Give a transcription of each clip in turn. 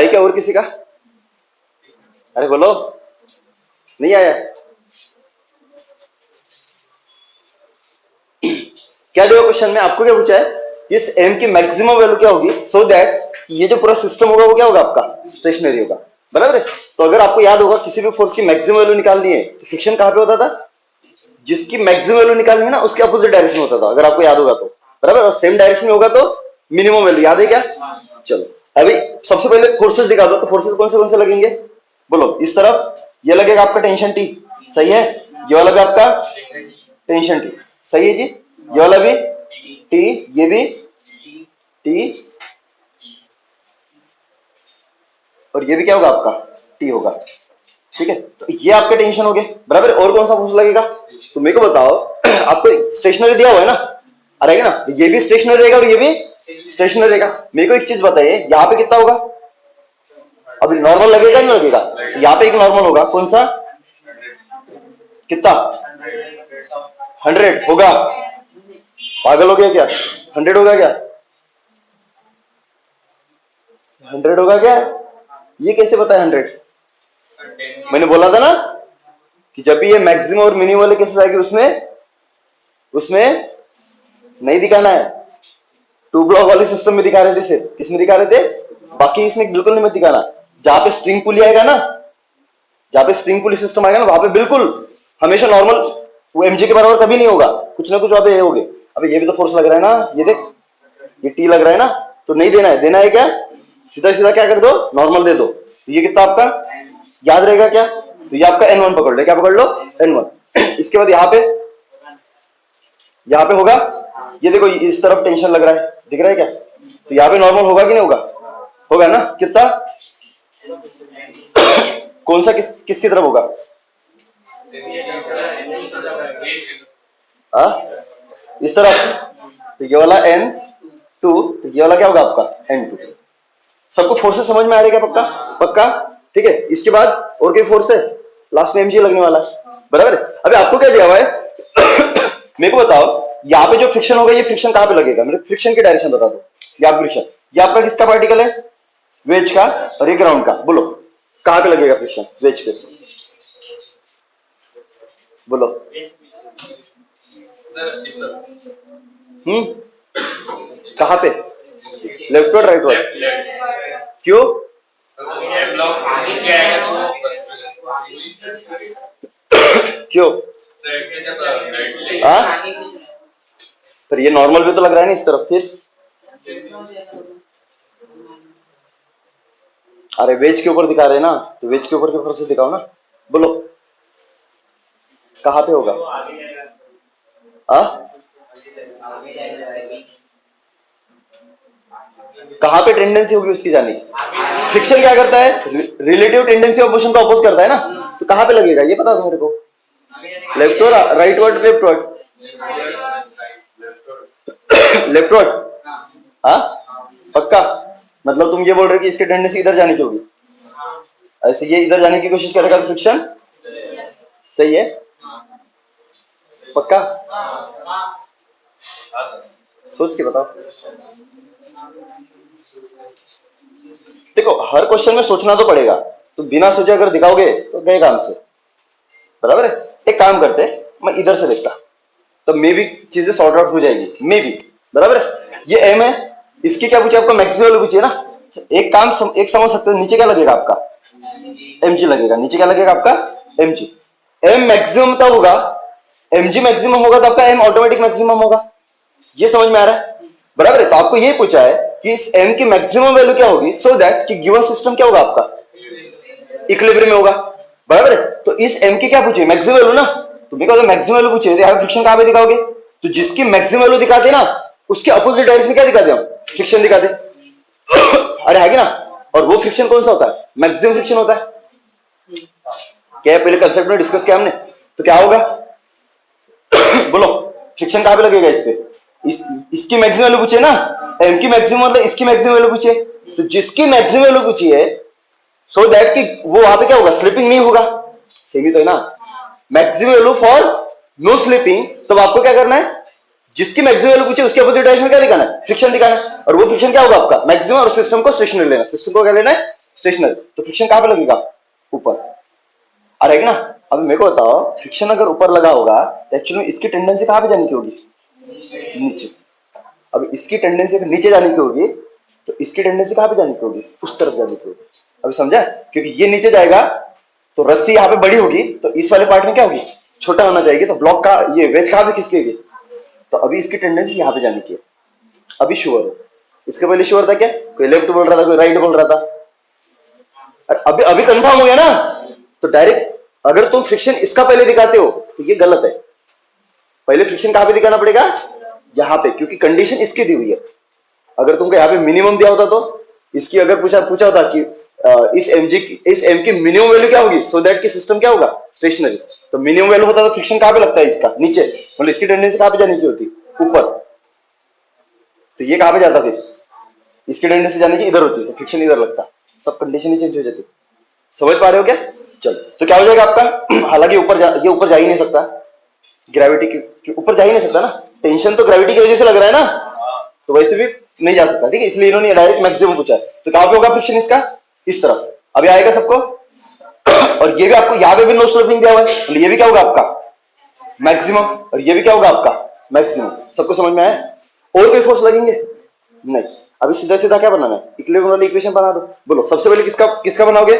है क्या और किसी का? अरे बोलो, नहीं आया? क्या दिया क्वेश्चन में? आपको क्या पूछा है? इस m की मैक्सिमम वैल्यू क्या होगी सो दैट ये जो पूरा सिस्टम होगा वो क्या होगा आपका? स्टेशनरी होगा, बराबर है? तो अगर आपको याद होगा किसी भी फोर्स की मैक्सिमम वैल्यू निकालनी है तो फ्रिक्शन कहां पे होता था? जिसकी मैक्सिमम वैल्यू निकालनी है ना उसके अपोजिट डायरेक्शन होता था, अगर आपको याद होगा तो, बराबर? और सेम डायरेक्शन में होगा तो मिनिमम वैल्यू, याद है क्या? चलो अभी सबसे पहले फोर्सेस दिखा दो, तो फोर्सेस कौन से लगेंगे? बोलो। इस तरफ ये लगेगा आपका टेंशन टी, सही है? ये वाला भी आपका टेंशन टी, सही है जी? ये वाला भी टी, ये भी टी, और ये भी क्या होगा आपका? टी होगा, ठीक है? तो ये आपके टेंशन हो गए, बराबर? और कौन सा फोर्स लगेगा? तो मेरे को बताओ, आपको स्टेशनरी दिया हुआ है ना, रहेगा ना? ये भी स्टेशनरी रहेगा और ये भी स्टेशनरी रहेगा। मेरे को एक चीज बताइए, यहाँ पे कितना होगा? अभी नॉर्मल लगेगा नहीं लगेगा? यहाँ पे एक नॉर्मल होगा, कौन सा? कितना? 100 होगा? पागल हो गया क्या? 100 होगा क्या? 100 होगा क्या? ये कैसे पता है 100? मैंने बोला था ना कि जब भी ये मैक्सिमम और मिनिमम वाले केसेस आएगी उसमें नहीं दिखाना है। टू ब्लॉक वाले सिस्टम में दिखा रहे थे सिर्फ, किसमें दिखा रहे थे? बाकी इसमें बिल्कुल नहीं मत दिखाना। जहां पे स्ट्रिंग पुली आएगा ना, जहां पे स्ट्रिंग पुली सिस्टम आएगा ना, वहां पे बिल्कुल हमेशा नॉर्मल, वो एमजी के बराबर कभी नहीं होगा, कुछ ना कुछ वहां पे हो गए। अबे ये भी तो फोर्स लग रहा है ना, ये देख, ये टी लग रहा है ना, तो नहीं देना है। देना है क्या? सीधा सीधा क्या कर दो? नॉर्मल दे दो। तो ये कितना आपका याद रहेगा क्या? तो ये आपका N1 पकड़ लो, क्या पकड़ लो? N1। इसके बाद यहाँ पे होगा, ये देखो इस तरफ टेंशन लग रहा है, दिख रहा है क्या? तो यहाँ पे नॉर्मल होगा कि नहीं होगा? होगा ना? कितना? कौन सा किसकी तरफ होगा? इस तरफ। तो ये वाला N2, तो ये वाला क्या होगा आपका? N2। सबको फोर्सेस समझ में आ रही है क्या? पक्का? पक्का, ठीक है? इसके बाद और कोई फोर्स है? लास्ट में mg लगने वाला है, बराबर? अभी आपको क्या दिया हुआ है? मेरे को बताओ, यहाँ पे जो फ्रिक्शन होगा, ये फ्रिक्शन कहां पे लगेगा? मेरे फ्रिक्शन की डायरेक्शन बता दो। यहाँ फ्रिक्शन, ये आपका किसका पार्टिकल है? वेज का, और ये ग्राउंड का। बोलो कहां पे लगेगा फ्रिक्शन? वेज पे। बोलो। कहां पे? लेफ्ट और राइट वर्ड? क्यों? क्यों? पर ये नॉर्मल भी तो लग रहा है ना इस तरफ, फिर? अरे वेज के ऊपर दिखा रहे हैं ना, तो वेज के ऊपर के फोर्सेस दिखाओ ना। बोलो कहां पे होगा? कहां पे टेंडेंसी होगी उसकी जाने की? फ्रिक्शन क्या करता है? रिलेटिव टेंडेंसी ऑफ मोशन को अपोज करता है ना, तो कहां पे लगेगा ये बता दो मेरे को। लेफ्ट और right word? Left word. Left word? हाँ पक्का? मतलब तुम ये बोल रहे हो कि इसकी टेंडेंसी इधर जाने की होगी, ऐसे ये इधर जाने की कोशिश करेगा तो फ्रिक्शन सही है? पक्का? सोच के बताओ। देखो हर क्वेश्चन में सोचना तो पड़ेगा, तो बिना सोचे अगर दिखाओगे तो गए काम से, बराबर है? एक काम करते, मैं इधर से देखता तो मे भी चीजें सॉर्ट आउट हो जाएगी, मे भी, बराबर है? ये एम है, इसकी क्या पूछे आपको? मैक्सिमम वैल्यू पूछिए ना। एक काम एक समझ सकते हो, नीचे क्या लगेगा आपका? mg लगेगा। नीचे क्या लगेगा आपका? mg। m मैक्सिमम तब होगा, mg मैक्सिमम होगा तो आपका m ऑटोमेटिक मैक्सिमम होगा। ये समझ में आ रहा है, बराबर है? तो आपको ये पूछा है कि इस m की मैक्सिमम वैल्यू क्या होगी सो दैट कि गिवन सिस्टम क्या होगा आपका? इक्विलिब्रियम में होगा, बराबर है? तो इस m की क्या पूछे? मैक्सिमम वैल्यू ना। तो बिकॉज़ मैक्सिमम वैल्यू पूछे तो फ्रिक्शन कहां पे दिखाओगे? तो जिसकी मैक्सिमम वैल्यू दिखाते ना उसके अपोजिट डायरेक्शन में क्या दिखाते हम? फ्रिक्शन दिखाते। अरे है कि ना? और वो फ्रिक्शन कौन सा होता है? मैक्सिमम फ्रिक्शन होता है। क्या पहले कंसेप्ट में डिस्कस किया हमने, तो क्या होगा? बोलो फ्रिक्शन कहां पे लगेगा? इस पे। इसकी मैक्सिमम वैल्यू पूछे ना, m की मैक्सिमम मतलब इसकी मैक्सिमम वैल्यू पूछे, तो जिसकी मैक्सिमम वैल्यू पूछी है सो दैट कि वो वहां पे क्या होगा? स्लिपिंग नहीं होगा। सेमी तो है ना? Maximum value for no slipping. तो आपको क्या करना है? जिसकी मैक्सिमम वैल्यू पूछे उसके अपोजिट डायरेक्शन में क्या दिखाना है? फ्रिक्शन दिखाना है। और वो फ्रिक्शन क्या होगा आपका? मैक्सिमम। और सिस्टम को स्टेशनरी लेना। सिस्टम को क्या लेना है? स्टेशनरी। तो फ्रिक्शन कहाँ पे लगेगा? ऊपर। आ रहेगी ना? अब मेरे को बताओ, फ्रिक्शन अगर ऊपर लगा होगा तो एक्चुअली इसकी टेंडेंसी कहाँ पे जाने की होगी? नीचे। अब इसकी टेंडेंसी अगर नीचे जाने की होगी तो इसकी टेंडेंसी कहाँ पे जाने की होगी? उस तरफ जाने की होगी। अभी समझा? क्योंकि ये नीचे जाएगा तो रस्सी यहाँ पे बड़ी होगी, तो इस वाले पार्ट में क्या होगी? छोटा होना चाहिए। तो ब्लॉक का ये वेज कहाँ पे खिसकेगी? तो अभी इसकी टेंडेंसी यहाँ पे जाने की है। अभी श्योर हो? इसके पहले श्योर था क्या? कोई लेफ्ट बोल रहा था, कोई राइट बोल रहा था। अभी अभी कंफर्म हो गया ना? तो डायरेक्ट अगर तुम फ्रिक्शन इसका पहले दिखाते हो तो ये गलत है। पहले फ्रिक्शन कहां पे दिखाना पड़ेगा? यहां पे, क्योंकि कंडीशन इसकी दी हुई है। अगर तुमको यहाँ पे मिनिमम दिया होता तो इसकी अगर पूछा होता कि इस एम की मिनिमम वैल्यू क्या होगी, सो दैट की सिस्टम क्या होगा? स्टेशनरी। तो मिनिमम वैल्यू होता तो फ्रिक्शन कहां पे लगता है? इसका नीचे। मतलब इसकी टेंडेंसी कहां पे जाने की होती? ऊपर। तो ये कहां पे जाता फिर? इसकी टेंडेंसी जाने की इधर होती, तो फ्रिक्शन इधर लगता। सब कंडीशन ही चेंज हो जाती। समझ पा रहे हो क्या? चलो, तो क्या हो जाएगा आपका? हालांकि ये ऊपर जा ही नहीं सकता, ग्रेविटी के ऊपर जा ही नहीं सकता ना। टेंशन तो ग्रेविटी की वजह से लग रहा है ना, तो वैसे भी नहीं जा सकता। ठीक है, इसलिए इन्होंने डायरेक्ट मैक्सिमम पूछा है। तो कहां पे होगा फ्रिक्शन इसका? इस तरफ। अभी आएगा सबको। और ये भी आपको यहाँ पे भी नो स्लोपिंग दिया हुआ है, तो ये भी क्या होगा आपका? मैक्सिमम। और ये भी क्या होगा आपका? मैक्सिमम। सबको समझ में आया? और कोई फोर्स लगेंगे? नहीं। अभी सीधा सीधा क्या बनाना है? इक्विलिब्रियम वाली इक्वेशन बना दो। बोलो सबसे पहले किसका किसका बनाओगे?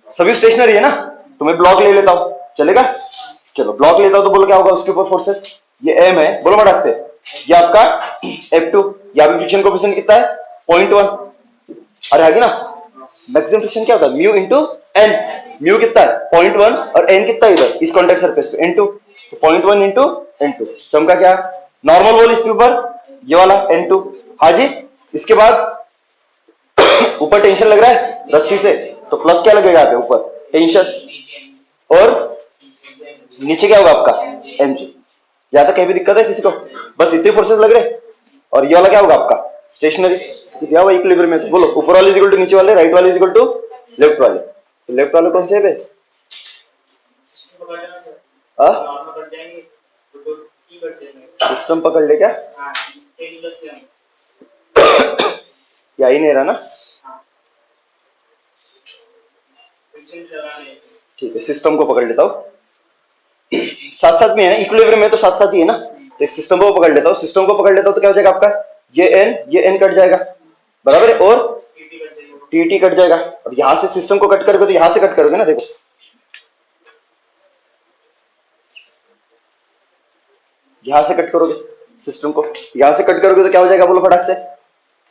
सभी स्टेशनरी है ना, तो मैं ब्लॉक ले लेता हूं, चलेगा? चलो ब्लॉक लेता हूं, तो बोलो क्या होगा उसके ऊपर फोर्सेस? ये एम है, बोलो मटाक से। ये आपका F2। यहाँ पे फ्रिक्शन कोएफिशिएंट कितना है? 0.1। अरे आगे ना, मैक्सिमम फ्रिक्शन क्या होता है? Mu into N. म्यू कितना है? 0.1। और एन कितना है इधर इस कॉन्टेक्ट सरफेस पे? N2। तो 0.1 इंटू N2। चमका क्या? नॉर्मल वॉल इसके ऊपर, ये वाला N2। हाँ जी। इसके बाद ऊपर टेंशन लग रहा है रस्सी से, तो प्लस क्या लगेगा यहाँ पे ऊपर? टेंशन। और नीचे क्या होगा आपका? mg। या तो कहीं भी दिक्कत है किसी को? बस इतने फोर्सेस लग रहे। और ये वाला क्या होगा आपका? स्टेशनरी। दिया हुआ इक्विलिब्रियम में, तो बोलो ऊपर वाले इज इक्वल टू नीचे वाले, राइट वाले इज इक्वल टू लेफ्ट वाले। तो लेफ्ट वाले कौन से है? सिस्टम पकड़ ले क्या? या ही नहीं रहा ना? ठीक है, सिस्टम को पकड़ लेता हूं। साथ साथ में है ना, इक्विलिब्रियम में तो साथ साथ ही है ना। तो सिस्टम को पकड़ लेता हूं। सिस्टम को पकड़ लेता हूं तो क्या हो जाएगा आपका? ये एन कट जाएगा, बराबर है। और टी कट जाएगा। अब यहां से सिस्टम को कट करोगे तो यहां से कट करोगे ना, देखो यहां से कट करोगे सिस्टम को, यहां से कट करोगे तो क्या हो जाएगा? बोलो फटाक से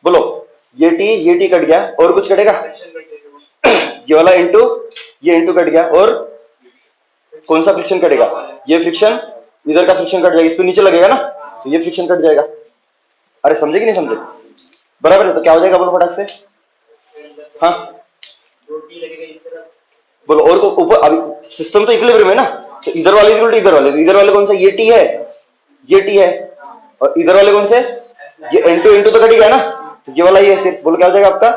बोलो। ये टी कट गया, और कुछ कटेगा? ये वाला इंटू ये इंटू कट गया, और कौन सा फ्रिक्शन कटेगा? ये फ्रिक्शन, इधर का फ्रिक्शन कट जाएगा, इस पे नीचे लगेगा ना, तो ये फ्रिक्शन कट जाएगा। अरे समझे कि नहीं समझे? बराबर है। तो क्या हो जाएगा बोलो फटाक से? हाँ बोलो। और तो ऊपर अभी सिस्टम तो इक्विलिब्रियम है ना, तो इधर वाले इक्वल टू इधर वाले, तो इधर वाले कौन सा? ये टी है, ये टी है। और इधर वाले कौन से? ये इंटू इंटू तो कट गया ना, तो ये वाला ही है सिर्फ। बोलो क्या हो जाएगा आपका?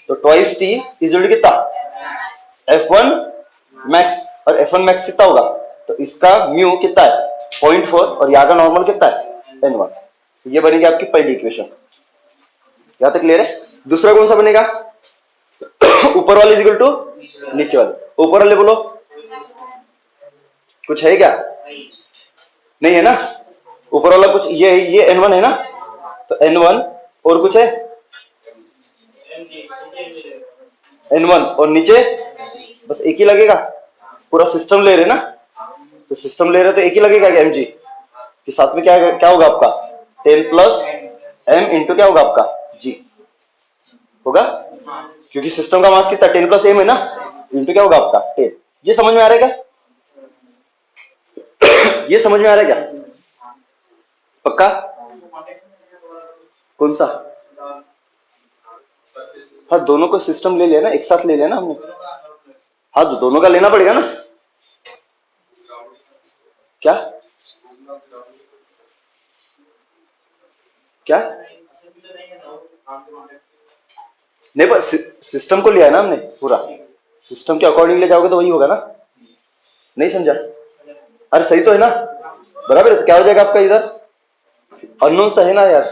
तो twice T is equal to कितना? F1 max. और F1 मैक्स कितना होगा? तो इसका म्यू कितना है? 0.4। और यहाँ का नॉर्मल कितना है? N1। तो ये बनेगी आपकी पहली इक्वेशन। यहां तक क्लियर है? दूसरा कौन सा बनेगा? ऊपर वाले इक्वल टू नीचे वाले। ऊपर वाले बोलो कुछ है क्या? नहीं है ना? ऊपर वाला कुछ ये N1 है ना, तो N1 और कुछ है? N1 और नीचे बस एक ही लगेगा। पूरा सिस्टम ले रहे ना, तो सिस्टम ले रहे तो एक ही लगेगा क्या? mg के साथ में क्या क्या होगा आपका? 10 प्लस m इंटू क्या होगा आपका? g होगा, क्योंकि सिस्टम का मास कितना? 10 प्लस m है ना, इंटू क्या होगा आपका? 10। ये समझ में आ रहा है क्या? ये समझ में आ रहा है क्या? पक्का? कौन सा? हाँ दोनों को सिस्टम ले लिया ना, एक साथ ले लिया ना हमने। हाँ तो दोनों का लेना पड़ेगा ना। क्या क्या? नहीं पर सिस्टम को लिया है ना हमने पूरा। सिस्टम के अकॉर्डिंग ले जाओगे तो वही होगा ना। नहीं समझा? अरे सही तो है ना, बराबर है। तो क्या हो जाएगा आपका? इधर अननोन तो है ना यार,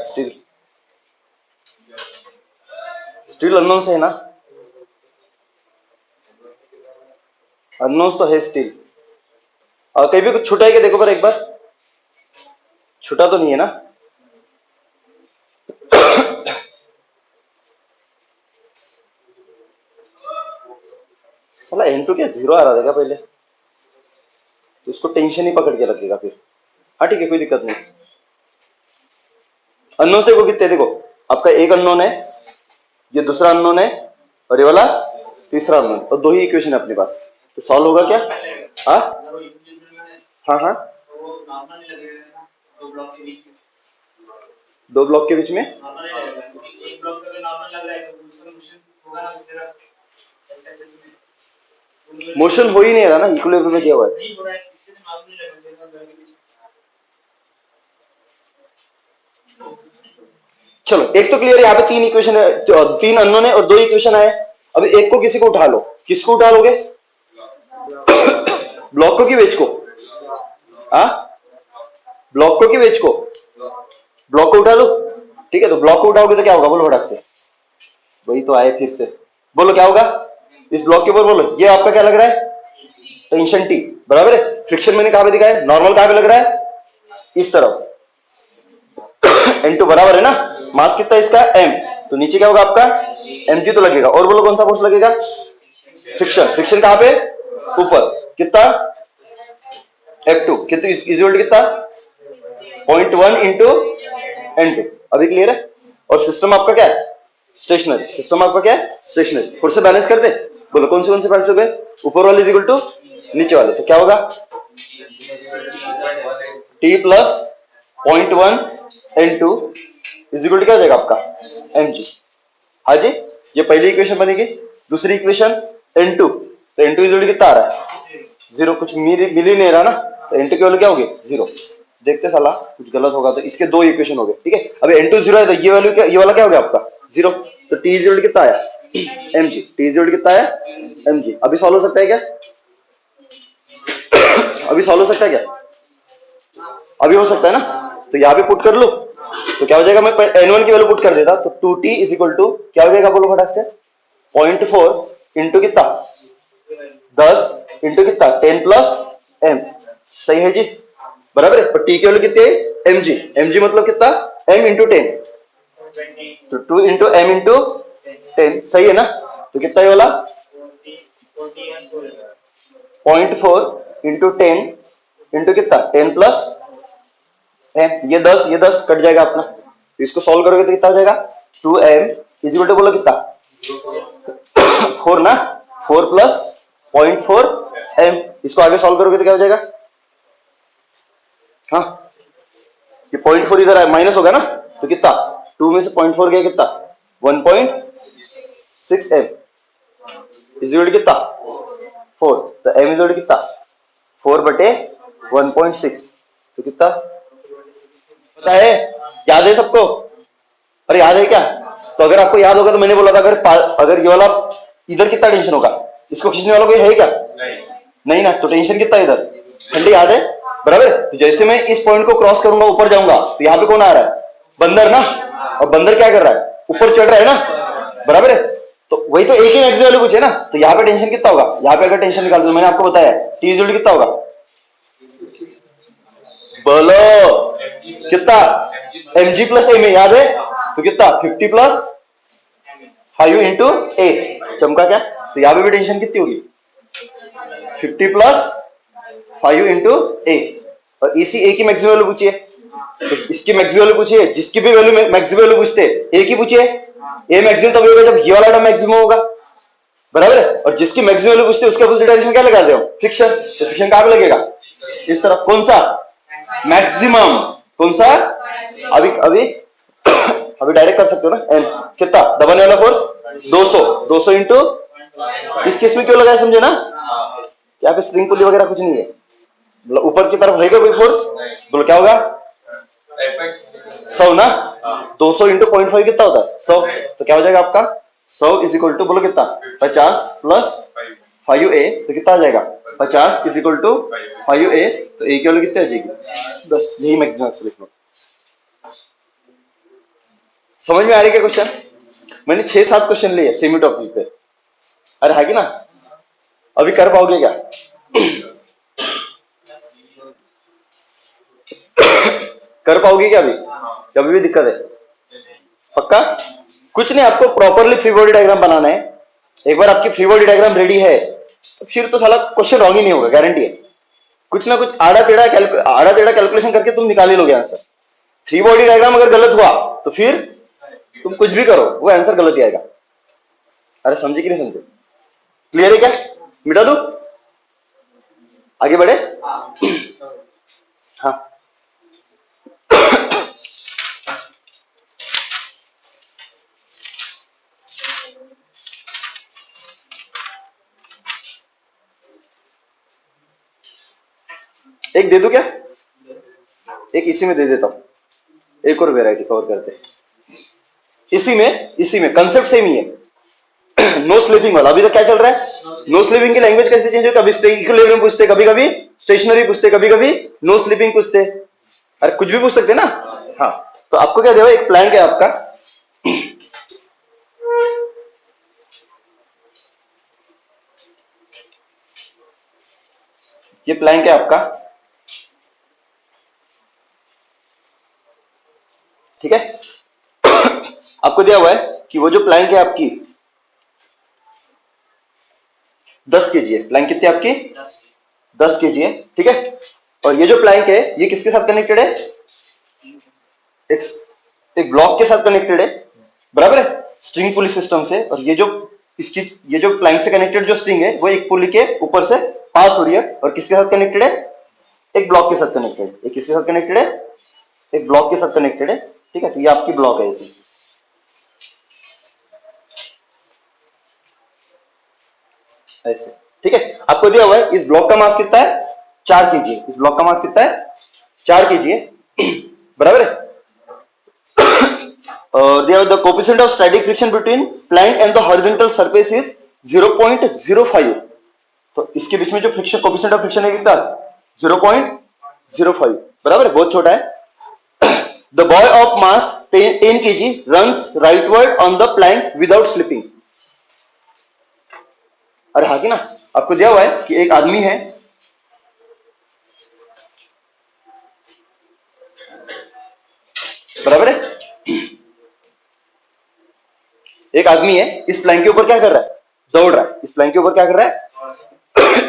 स्टिल अननोन है ना। अननोन्स तो है स्टिल। और कहीं भी कुछ छूटा है क्या देखो पर एक बार, छूटा तो नहीं है ना? साला N2 क्या जीरो आ रहा था क्या पहले? तो उसको टेंशन ही पकड़ के रखेगा फिर। हाँ ठीक है, कोई दिक्कत नहीं। अननोन से को कितने देखो, आपका एक अननोन है, ये दूसरा अननोन है, और ये वाला तीसरा अननोन, और दो ही इक्वेशन है अपने पास, तो सॉल्व होगा क्या? हाँ हाँ हाँ, दो ब्लॉक के बीच में मोशन हो ही नहीं रहा ना, इक्विलिब्रियम में दिया हुआ है। चलो एक तो क्लियर है, यहाँ पे तीन इक्वेशन है, तीन अननोन है और दो इक्वेशन है। अब एक को किसी को उठा लो, किसको उठा लोगे? ब्लॉक को कि वेज को? हाँ, ब्लॉक को कि वेज को? ब्लॉक को उठा लो। ठीक है, तो ब्लॉक को उठाओगे तो क्या होगा, बोलो फटाक से। वही तो आए फिर से, बोलो क्या होगा इस ब्लॉक के ऊपर, बोलो। ये आपका क्या लग रहा है? टेंशन टी, बराबर है। फ्रिक्शन मैंने कहां पे दिखाया है? नॉर्मल कहां पे लग रहा है? इस तरफ। N2 बराबर है ना, मास कितना इसका m, तो नीचे क्या होगा आपका mg तो लगेगा। और बोलो कौन सा फोर्स लगेगा? फ्रिक्शन। फ्रिक्शन कहां पे? ऊपर। कितना? F2 कितना इक्वल कितना? 0.1 इंटू N2। अभी क्लियर है? और सिस्टम आपका क्या है? स्टेशनरी। सिस्टम आपका क्या है? स्टेशनरी। फिर से बैलेंस कर दे, बोलो कौन से बैलेंस हो गए? ऊपर वाले इक्वल टू नीचे वाले, तो क्या होगा? T plus 0.1 N2 is equal to क्या हो जाएगा आपका? mg। हाँ जी, ये पहली इक्वेशन बनेगी। दूसरी इक्वेशन N2, तो N2 इज इक्वल टू कितना आ रहा है? जीरो। कुछ मिल ही नहीं रहा ना, तो N2 की वैल्यू क्या होगी? जीरो। देखते साला कुछ गलत होगा तो। इसके दो इक्वेशन हो गए, ठीक है। अब N2 जीरो है तो ये वैल्यू क्या, ये वाला क्या हो गया आपका? जीरो। तो T इज इक्वल टू कितना आया? mg। T is equal to कितना आया? mg। अभी सॉल्व हो सकता है क्या? अभी सॉल्व हो सकता है क्या? अभी हो सकता है ना, तो यहाँ पे पुट कर लो, तो क्या हो जाएगा? मैं N1 की वैल्यू पुट कर देता, तो 2t इज इक्वल टू क्या हो जाएगा, बोलो फटाक से। 0.4 इंटू कितना? 10 इंटू कितना? 10 प्लस m। सही है जी, बराबर है। पर टी की वैल्यू कितनी है? mg। mg मतलब कितना? m इंटू 10, तो 2 इंटू m इंटू 10। सही है ना, तो कितना ये वाला? 0.4 इंटू 10 इंटू कितना? 10 प्लस ये 10, ये 10 कट जाएगा अपना, तो इसको सॉल्व करोगे तो कितना हो जाएगा? 2m इजिकल टू बोलो कितना? 4 ना, 4 प्लस 0.4 m। इसको आगे सॉल्व करोगे तो क्या हो जाएगा? हाँ, ये 0.4 इधर माइनस होगा ना, तो कितना? 2 में से 0.4 गया कितना? 1.6 m इजिकल टू कितना? 4। तो m इजिकल टू कितना? 4 बटे 1.6, तो कितना पता है? याद है सबको? अरे याद है क्या? तो अगर आपको याद होगा तो मैंने बोला था अगर ये वाला इधर कितना टेंशन होगा, इसको खींचने वाला कोई है क्या? नहीं ना, तो टेंशन कितना इधर? ठंडे, याद है? बराबर। तो जैसे मैं इस पॉइंट को क्रॉस करूंगा, ऊपर जाऊंगा, तो यहाँ पे कौन आ रहा है? बंदर ना। और बंदर क्या कर रहा है? ऊपर चढ़ रहा है ना, बराबर है। तो वही तो एक ही मैक्सिमम वैल्यू पूछे ना, तो यहाँ पे टेंशन कितना होगा? यहाँ पे अगर टेंशन निकाल दो, मैंने आपको बताया टी इक्वल कितना होगा, बोलो कितना? mg प्लस ए में, याद है? तो कितना? 50 प्लस 5 इंटू ए। चमका क्या? तो यहाँ पे भी टेंशन कितनी होगी? 50 प्लस 5 इंटू ए। और इसी ए की मैक्सिमम वैल्यू पूछिए, तो इसकी मैक्सिमम वैल्यू पूछिए, जिसकी भी वैल्यू मैक्सिमम वैल्यू पूछते ए की पूछिए। ए मैक्सिमम तभी होगा जब ये वाला टर्म मैक्सिमम होगा, बराबर है। और जिसकी मैक्सिमम वैल्यू पूछते उसके अपोजिट डायरेक्शन क्या लगा रहे हो? फ्रिक्शन। तो फ्रिक्शन कहां पे लगेगा? इस तरफ। कौन सा? मैक्सिमम। कौन सा? अभी अभी अभी डायरेक्ट कर सकते हो ना। एन कितना? दबाने वाला फोर्स 200। 200 इंटू, इस केस में क्यों लगाया समझे ना, यहाँ पे स्प्रिंग पुली वगैरह कुछ नहीं है, मतलब ऊपर की तरफ है कोई फोर्स, बोलो क्या होगा? 100 ना। 200 इंटू 0.5 कितना होता है? 100। तो क्या हो जाएगा आपका? 100 इज इक्वल टू बोलो कितना? 50 प्लस 5a, तो कितना आ जाएगा? 50 इज इक्वल टू 5a। तो a की वैल्यू कितनी आ जाएगी? 10। यही मैक्सिमम एक्सेलरेशन। समझ में आ रही क्या क्वेश्चन? मैंने 6-7 क्वेश्चन लिए सेमी टॉपिक पे। अरे है कि ना? अभी कर पाओगे क्या? कर पाओगे क्या? अभी कभी भी दिक्कत है? पक्का? कुछ नहीं, आपको प्रॉपरली फ्री बॉडी डायग्राम बनाना है। एक बार आपकी फ्री बॉडी डायग्राम रेडी है तो फिर तो साला क्वेश्चन रॉन्ग ही नहीं होगा, गारंटी है। कुछ ना कुछ आड़ा टेढ़ा कैलकुलेशन करके तुम निकाल ही लोगे आंसर। फ्री बॉडी डायग्राम अगर गलत हुआ तो फिर तुम कुछ भी करो वो आंसर गलत ही आएगा। अरे समझे कि नहीं समझे? क्लियर है क्या? मिटा दो, आगे बढ़े। हाँ, एक दे दो क्या? एक इसी में दे देता हूं, एक और वेराइटी कवर करते हैं। इसी में कंसेप्ट सेम ही है। नो स्लीपिंग वाला अभी तक क्या चल रहा है? नो स्लीपिंग की लैंग्वेज कैसे चेंज हो? कभी इक्विलिब्रियम पूछते, कभी कभी स्टेशनरी पूछते, कभी कभी नो स्लीपिंग पूछते। अरे कुछ भी पूछ सकते ना। हाँ, तो आपको क्या देगा? एक प्लैंक है आपका, ये प्लैंक है आपका, ठीक है। आपको दिया हुआ है कि वो जो प्लैंक है आपकी 10 केजी है। प्लैंक कितनी आपकी? 10 केजी है, ठीक है। और ये जो प्लैंक है ये किसके साथ कनेक्टेड है? एक ब्लॉक के साथ कनेक्टेड है, बराबर है, स्ट्रिंग पुली सिस्टम से। और ये जो प्लैंक से कनेक्टेड जो स्ट्रिंग है वो एक पुली के ऊपर से पास हो रही है और किसके साथ कनेक्टेड है? एक ब्लॉक के साथ कनेक्टेड है। किसके साथ कनेक्टेड है? एक ब्लॉक के साथ कनेक्टेड है, ठीक है। तो ये आपकी ब्लॉक है ऐसे, ठीक है। आपको दिया हुआ है इस ब्लॉक का मास कितना है? 4 केजी। इस ब्लॉक का मास कितना है? 4 केजी है, बराबर है। और दिया हुआ the coefficient of static friction between plank and the horizontal surface is 0.05। तो इसके बीच में जो फ्रिक्शन कोएफिशिएंट ऑफ फ्रिक्शन है कितना? 0.05, बराबर है, बहुत छोटा है। The boy of mass 10 kg runs rightward on the plank without slipping. अरे हाँ कि ना, आपको दिया हुआ है कि एक आदमी है, बराबर है, एक आदमी है, इस प्लैंक के ऊपर क्या कर रहा है? दौड़ रहा है। इस प्लैंक के ऊपर क्या कर रहा है?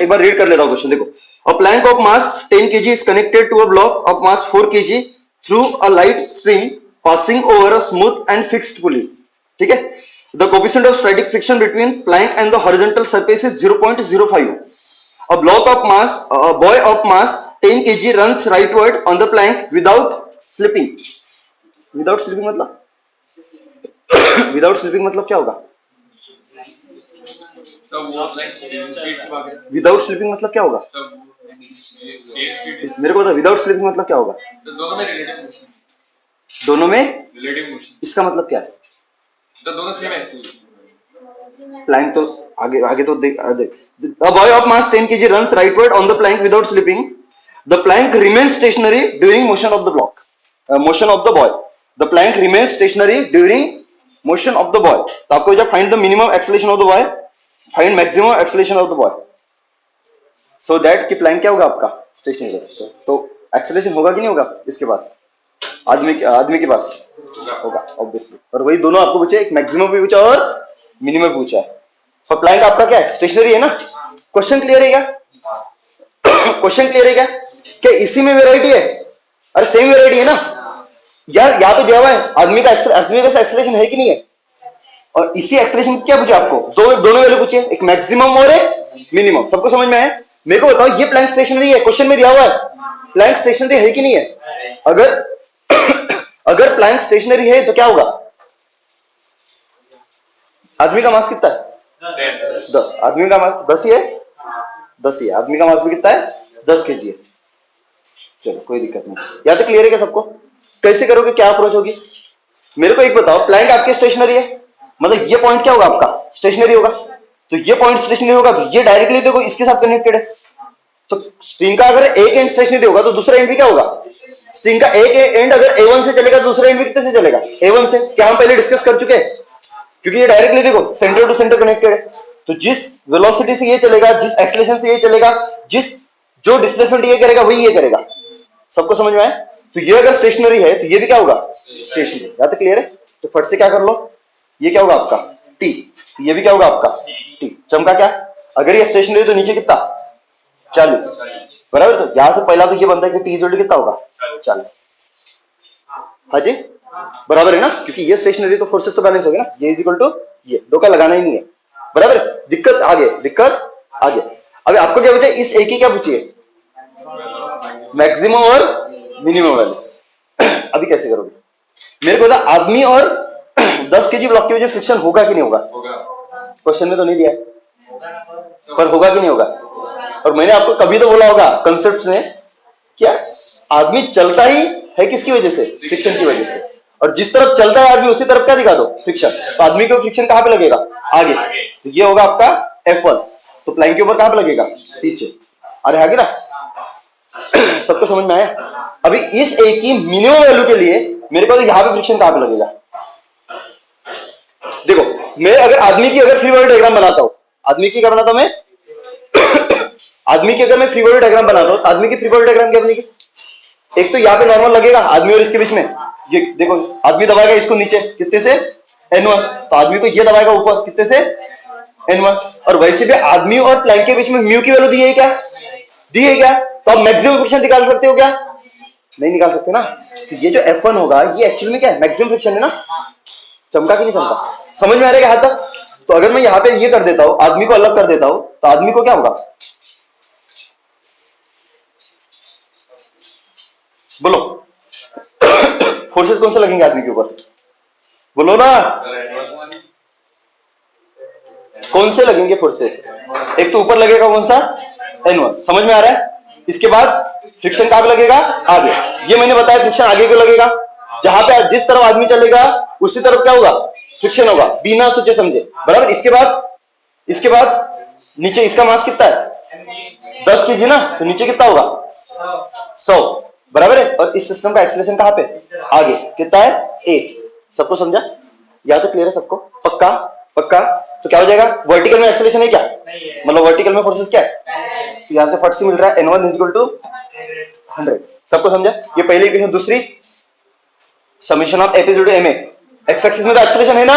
एक बार रीड कर लेता हूं क्वेश्चन, देखो। A plank of mass 10 kg is connected to a block of mass 4 kg through a light string passing over a smooth and fixed pulley, ठीक है। The coefficient of static friction between plank and the horizontal surface is 0.05। A boy of mass 10 kg runs rightward on the plank without slipping. Without slipping मतलब without slipping मतलब क्या होगा? Without slipping मतलब क्या होगा? मेरे को बता, विदाउट स्लिपिंग मतलब क्या होगा? दोनों में रिलेटिव मोशन। इसका मतलब क्या है? तो दोनों सेम है। प्लैंक तो आगे तो देख। A boy of mass 10 kg runs rightward on the plank without slipping. The plank remains stationary during motion of the block. Motion of the boy. The plank remains stationary during motion of the boy. तो आपको जब find the minimum acceleration of the boy, find maximum acceleration of the boy. So that कि Planck क्या होगा आपका? Stationery. तो acceleration होगा कि नहीं होगा इसके पास? आदमी के पास होगा ऑब्वियसली। और वही दोनों आपको पूछे, एक मैक्सिमम भी पूछा और मिनिमम पूछा है। और प्लैंक आपका क्या है? स्टेशनरी है ना। क्वेश्चन क्लियर है क्या? क्वेश्चन क्लियर है क्या? क्या इसी में वेराइटी है? अरे सेम वेराइटी है ना यार। यहाँ पे दिया हुआ है आदमी का एक्सेलरेशन है कि नहीं है? और इसी एक्सेलरेशन क्या पूछा आपको? दोनों वैल्यू पूछे, एक मैक्सिमम और एक मिनिमम। सबको समझ में आया? मेरे को बताओ, ये प्लैंक स्टेशनरी है, क्वेश्चन में दिया हुआ है। प्लैंक स्टेशनरी है कि नहीं है? अगर प्लैंक स्टेशनरी है तो क्या होगा? आदमी का मास कितना है? 10। आदमी का मास 10 ही है, 10 ही है। आदमी का मास भी कितना है? 10 केजी है। चलो कोई दिक्कत नहीं। या तो क्लियर है क्या सबको? कैसे करोगे, क्या अप्रोच होगी? मेरे को एक बताओ, प्लैंक आपके स्टेशनरी है, मतलब ये पॉइंट क्या होगा आपका? स्टेशनरी होगा। तो ये पॉइंट स्टेशनरी होगा तो ये डायरेक्टली देखो इसके साथ कनेक्टेड है। तो स्ट्रिंग का अगर एक एंड स्टेशनरी होगा तो दूसरा एंड भी क्या होगा? स्ट्रिंग का एक एंड अगर A1 से चलेगा तो दूसरा एंड भी कितने से चलेगा? A1 से। क्या हम पहले डिस्कस कर चुके हैं? क्योंकि ये डायरेक्टली देखो सेंटर टू सेंटर कनेक्टेड है। तो जिस वेलोसिटी से ये चलेगा, जिस एक्सेलरेशन से ये चलेगा, जो डिस्प्लेसमेंट ये करेगा वही ये करेगा। सबको समझ में आया? तो ये अगर स्टेशनरी है तो ये भी क्या होगा? स्टेशनरी। यहां तक क्लियर है? तो फट से क्या कर लो, ये क्या होगा आपका टी, तो ये भी क्या होगा आपका टी। चमका क्या? अगर ये स्टेशनरी तो नीचे कितना 40, बराबर। तो यहां से पहला तो ये बनता है कि टी इज इक्वल टू कितना होगा 40। हाँ जी, बराबर है ना, क्योंकि ये स्टेशनरी तो फोर्सेस तो बैलेंस हो गए ना, ये इज इक्वल टू ये, धोखा लगाना ही नहीं है, बराबर। दिक्कत आगे, दिक्कत आगे। अभी आपको क्या पूछा? इस एक ही क्या पूछिए? मैक्सिमम और मिनिमम वाले। अभी कैसे करोगे? मेरे को बता, आदमी और 10 केजी ब्लॉक की वजह फ्रिक्शन होगा कि नहीं होगा? क्वेश्चन में तो नहीं दिया है, पर होगा कि नहीं होगा? और मैंने आपको कभी तो बोला होगा कंसेप्ट में, क्या आदमी चलता ही है किसकी वजह से? फ्रिक्शन की वजह से। और जिस तरफ चलता है आदमी उसी तरफ क्या दिखा दो? फ्रिक्शन। तो आदमी को फ्रिक्शन कहां पे लगेगा? आगे। तो ये होगा आपका F1। तो प्लैंक के ऊपर कहां पे लगेगा? पीछे। अरे आगे ना, सबको समझ में आया? अभी इस ए की मिनिमम वैल्यू के लिए मेरे को तो यहां पे फ्रिक्शन कहां पे लगेगा? देखो, मैं अगर आदमी की अगर फ्री बॉडी डायग्राम बनाता हूं, आदमी की क्या बनाता हूं मैं? आदमी की अगर मैं फ्री बॉडी डायग्राम बनाता हूं तो आदमी की फ्री बॉडी डायग्राम क्या बनेगी? एक तो यहाँ पे नॉर्मल लगेगा आदमी और इसके बीच में, ये देखो आदमी दबाएगा इसको नीचे कितने से? N1। तो आदमी को ये दबाएगा ऊपर कितने से? N1। और वैसे भी आदमी और प्लैंक के बीच में म्यू की वैल्यू दी है क्या? दी है क्या? तो आप मैक्सिमम फ्रिक्शन निकाल सकते हो क्या? नहीं निकाल सकते ना। तो ये जो F1 होगा ये एक्चुअली में क्या है? मैक्सिमम फ्रिक्शन है ना। चमका कि नहीं चमका? समझ में आ रहा है हाथ तक? तो अगर मैं यहाँ पे ये कर देता हूं, आदमी को अलग कर देता हूं, तो आदमी को क्या होगा? बोलो, फोर्सेस कौन से लगेंगे आदमी के ऊपर? बोलो ना, कौन से लगेंगे फोर्सेस? एक तो ऊपर लगेगा कौन सा? N1। समझ में आ रहा है? इसके बाद फ्रिक्शन कहां पे लगेगा? आगे। ये मैंने बताया फ्रिक्शन आगे क्यों लगेगा? जहां पे जिस तरफ आदमी चलेगा उसी तरफ क्या होगा? फ्रिक्शन होगा, बिना सोचे समझे, बराबर। इसके बाद नीचे इसका मास कितना है? 10 केजी ना, तो नीचे कितना होगा? 100, बराबर है। और इस सिस्टम का एक्सेलरेशन कहां पे? आगे। कितना है? A। सबको समझा? या तो क्लियर है सबको? पक्का? पक्का। तो क्या हो जाएगा? वर्टिकल में एक्सेलरेशन है क्या? मतलब वर्टिकल में फोर्सेस क्या है? तो यहां से फट से मिल रहा है N1 इज इक्वल टू 100। सबको समझा? ये पहली इक्वेशन। दूसरी, summation of F is equal to ma। X axis में तो एक्सेलरेशन है ना,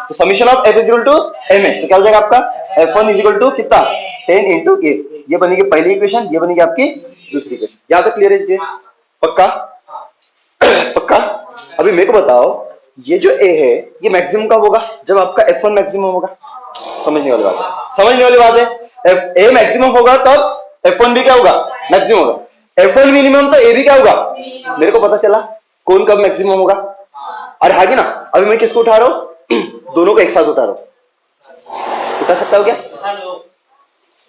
तो summation of F is equal to ma। तो क्या हो जाएगा आपका? F1 इज इक्वल टू कितना? 10 into a। ये बनेगी पहली इक्वेशन, ये बनेगी आपकी दूसरी इक्वेशन। यहां तक क्लियर है? पक्का? पक्का। अभी मेरे को बताओ, ये जो A है ये मैक्सिमम कब होगा? जब आपका F1 मैक्सिमम होगा। समझने वाली बात है, समझने वाली बात है। A मैक्सिमम होगा तब F1 भी क्या होगा? मैक्सिमम होगा। F1 मिनिमम तो A भी क्या होगा? मेरे को पता चला कौन कब मैक्सिमम होगा। अरे हागी ना, अभी मैं किसको उठा रहा हूं? दोनों को एक साथ उठा रहा हूं। उठा सकता हूं क्या?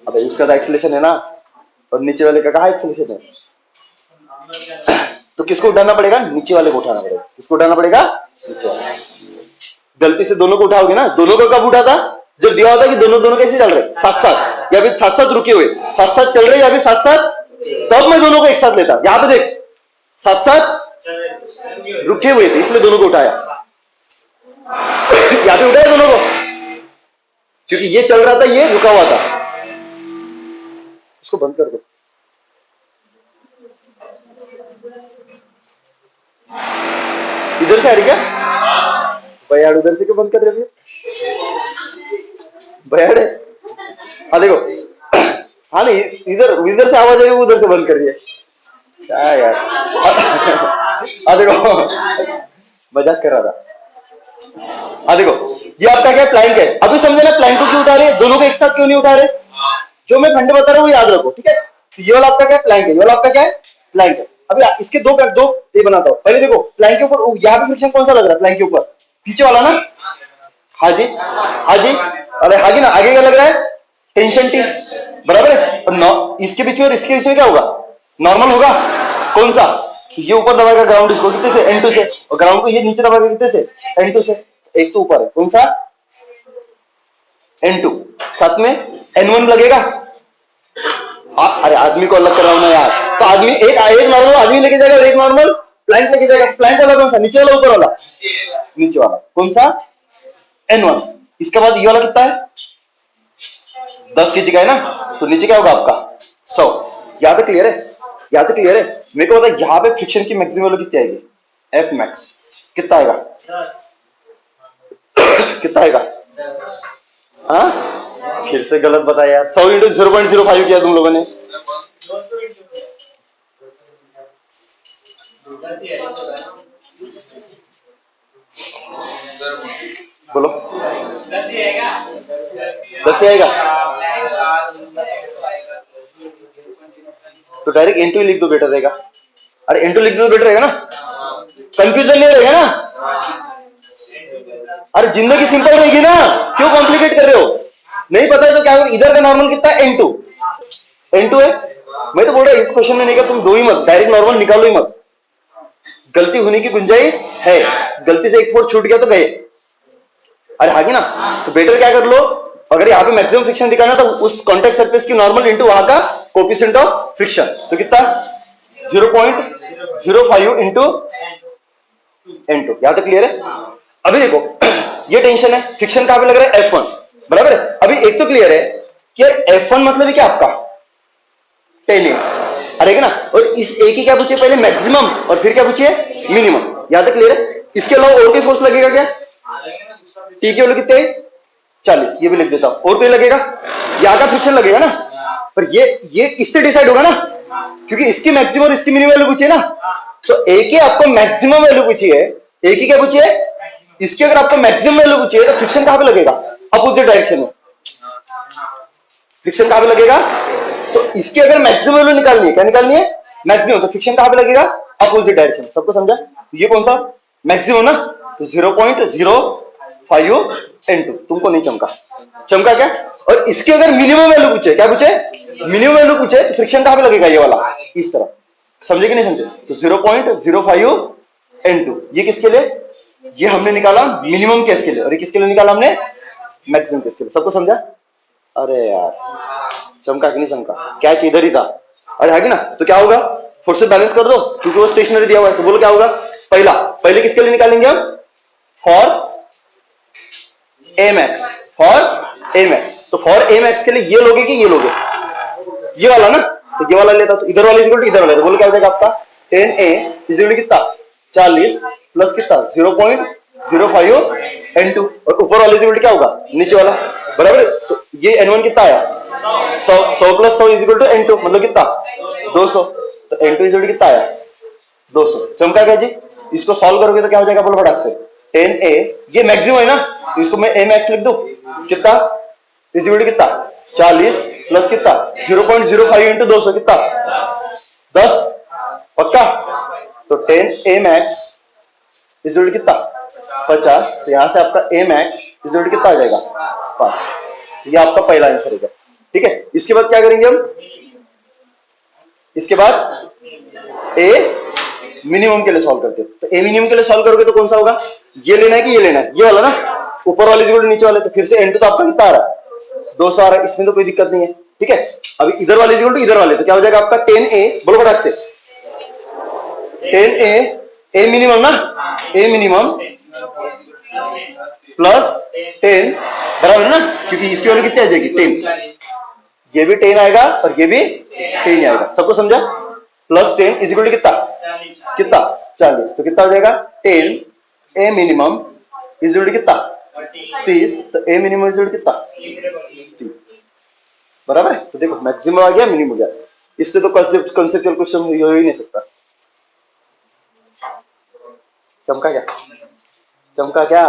अब उसका तो एक्सेलरेशन है ना, और नीचे वाले का कहा एक्सेलरेशन है? तो किसको उठाना पड़ेगा? नीचे वाले को उठाना पड़ेगा। किसको उठाना पड़ेगा? नीचे वाले। गलती से दोनों को उठाओगे ना। दोनों को कब उठाता? जब दिया होता कि दोनों कैसे चल रहे? साथ साथ, या फिर साथ साथ रुके हुए, साथ साथ चल रहे, या फिर साथ साथ, तब मैं दोनों को एक साथ लेता। यहां पे देख, साथ साथ रुके हुए थे इसलिए दोनों को उठाया। यहां पे उठाया दोनों को क्योंकि ये चल रहा था, ये रुका हुआ था। इसको बंद कर दो। इधर से आ रही क्या? बयाड़ उधर से क्यों बंद कर रहे हो? बयाड़ है। हाँ देखो, हाँ नहीं, इधर से आवाज आ रही है, उधर से बंद कर रही है। क्या यार? हाँ देखो, मजाक कर रहा था। हाँ देखो, ये आपका क्या प्लैंक है। अभी समझे ना प्लैंक को क्यों उठा रहे? दोनों को एक साथ क्यों नहीं उठा रहे? जो मैं फंडे बता रहा हूँ वो याद रखो, ठीक है? ये वाला आपका क्या प्लैंक है, ये वाला आपका क्या है? प्लैंक है। अभी इसके दो ये बनाता हूँ। पहले देखो, प्लैंक के ऊपर यहाँ पे फ्रिक्शन कौन सा लग रहा है? प्लैंक के ऊपर पीछे वाला ना। हाँ जी, हाँ जी। अरे हाँ जी ना, आगे क्या लग रहा है? टेंशन टी, बराबर है। और इसके बीच में और इसके बीच में क्या होगा? नॉर्मल होगा। कौन सा? ये ऊपर दबाएगा ग्राउंड इसको कितने से? N2 से। और ग्राउंड को ये नीचे दबाएगा कितने से? N2 से। एक तो ऊपर है, कौन सा? N2। साथ में N1 लगेगा। अरे आदमी को अलग कर रहा हूं ना यार। तो आदमी एक नॉर्मल आदमी लेके जाएगा और एक नॉर्मल प्लैंक लेके जाएगा। प्लैंक वाला कौन सा? नीचे वाला ऊपर वाला? नीचे वाला। कौन सा? N1। इसके बाद ये वाला कितना है? 10 की जगह है ना, तो नीचे क्या होगा आपका 100। यहां तक क्लियर है? यहां तक क्लियर है? मेरे को पता यहां पे फ्रिक्शन की मैक्सिमम वैल्यू कितनी आएगी? एफ मैक्स कितना आएगा? कितना आएगा? हाँ, फिर से गलत बताया यार। 100 इंटू 0.05 किया तुम लोगों ने। बोलो 10 ही आएगा तो डायरेक्ट इंटू लिख दो, बेटर रहेगा। अरे इंटू लिख दो बेटर रहेगा ना, कंफ्यूजन नहीं रहेगा ना। अरे जिंदगी सिंपल रहेगी ना, क्यों कॉम्प्लिकेट कर रहे हो? नहीं पता है तो क्या? इधर का नॉर्मल कितना है? n2 है। मैं तो बोल रहा इस क्वेश्चन में नहीं का तुम दो ही मत, डायरेक्ट नॉर्मल निकालो ही मत। गलती होने की गुंजाइश है, गलती से एक फोर्स छूट गया तो गए। अरे आगे ना, तो बेटर क्या कर लो, अगर यहाँ पे मैक्सिमम फ्रिक्शन दिखाना तो उस कॉन्टेक्ट सरफेस की नॉर्मल इंटू वहां का कोएफिशिएंट ऑफ फ्रिक्शन, तो कितना 0.05 इंटू n2। यहां तक क्लियर है? अभी देखो ये टेंशन है, फ्रिक्शन कहां पे लग रहा है? F1 बराबर है। अभी एक तो क्लियर है कि F1 मतलब है क्या आपका 10A, अरे ना। और इस A की क्या पूछिए पहले? मैक्सिमम, और फिर क्या पूछिए? मिनिमम। यहां तक क्लियर है? इसके अलावा और कोई फोर्स लगेगा क्या? टी की वैल्यू कितने? 40, ये भी लिख देता हूं। और कोई लगेगा? यहां का फ्रिक्शन लगेगा ना, पर ये इससे डिसाइड होगा ना, क्योंकि इसकी मैक्सिमम और इसकी मिनिमम वैल्यू पूछिए ना। तो ए की आपको मैक्सिमम वैल्यू पूछी है, ए की क्या पूछी है? इसकी अगर आपको मैक्सिमम वैल्यू पूछी है तो फ्रिक्शन कहां पे लगेगा? अपोजिट डायरेक्शन में। फ्रिक्शन कहां पे लगेगा? तो इसकी अगर मैक्सिमम वैल्यू निकालनी है, क्या निकालनी है? मैक्सिमम। तो फ्रिक्शन कहां पे लगेगा? Opposite direction. सबको समझा? ये कौन सा मैक्सिमम ना, तो 0.05 n2। तुमको नहीं चमका, चमका क्या? और इसकी अगर मिनिमम वैल्यू पूछे, क्या पूछे? मिनिमम वैल्यू पूछे, तो फ्रिक्शन कहां पे लगेगा? ये वाला, इस तरह। समझे कि नहीं समझे? तो 0.05 n2 ये किसके लिए? ये हमने निकाला मिनिमम केस के लिए, और ये किसके लिए निकाला हमने? मैक्सिमम केस के लिए। सबको समझा? अरे यार चमका कि नहीं चमका? कैच इधर ही था। अरे है कि ना, तो क्या होगा? फोर्स से बैलेंस कर दो, क्योंकि वो स्टेशनरी दिया हुआ है। तो बोलो क्या होगा? पहले किसके लिए निकालेंगे हम? For a max, for a max. तो फॉर ए मैक्स के लिए ये लोगे कि ये लोगे? ये वाला ना, तो ये वाला लेता, तो इधर वाला इज इक्वल टू इधर वाला। तो बोलो क्या हो जाएगा आपका? 10A इज इक्वल टू कितना? 40 प्लस कितना? 0.05 n2, और ऊपर वाले इज इक्वल टू क्या होगा? नीचे वाला, बराबर है। तो ये n1 कितना आया? 100 plus 100 is equal to n2, मतलब कितना? 200। तो n2 इज इक्वल टू कितना आया? 200। चमका क्या जी? इसको सॉल्व करोगे तो क्या हो जाएगा? बोलो फटाक से। 10A ये मैक्सिमम है ना, तो इसको मैं a मैक्स लिख दूं, कितना इज इक्वल टू कितना? 40 प्लस कितना? 0.05 इंटू 200 कितना? 10। पक्का? तो 10A max is equal to कितना? 50। तो यहां से आपका a max is equal to कितना आ जाएगा? 5। ये आपका पहला आंसर है। ठीक है, इसके बाद क्या करेंगे हम? इसके बाद a मिनिमम के लिए सॉल्व करते हो। तो ए मिनिमम के लिए सॉल्व करोगे तो कौन सा होगा? ये लेना है कि ये लेना है? ये वाला ना, ऊपर वाले इक्वल टू नीचे वाले। तो फिर से n2 तो आपका कितना आ रहा है? 200 आ रहा है, इसमें तो कोई दिक्कत नहीं है। ठीक है, अभी इधर वाले इक्वल टू इधर वाले, तो क्या हो जाएगा आपका? 10A, बोलो फटाक से। 10A ए मिनिमम ना, ए मिनिमम प्लस 10 बराबर ना, क्योंकि इसकी वैल्यू कितनी आ जाएगी? 10। ये भी 10 आएगा और ये भी 10 ही आएगा। सबको समझा? प्लस 10 इज इक्वल टू कितना? कितना? 40। तो कितना हो जाएगा? 10 a minimum is equal to कितना? 30। तो a minimum is equal to कितना? 30। बराबर है। तो देखो मैक्सिमम आ गया, मिनिमम हो गया। इससे तो कंसेप्चुअल क्वेश्चन हो ही नहीं सकता। चमका क्या? चमका क्या?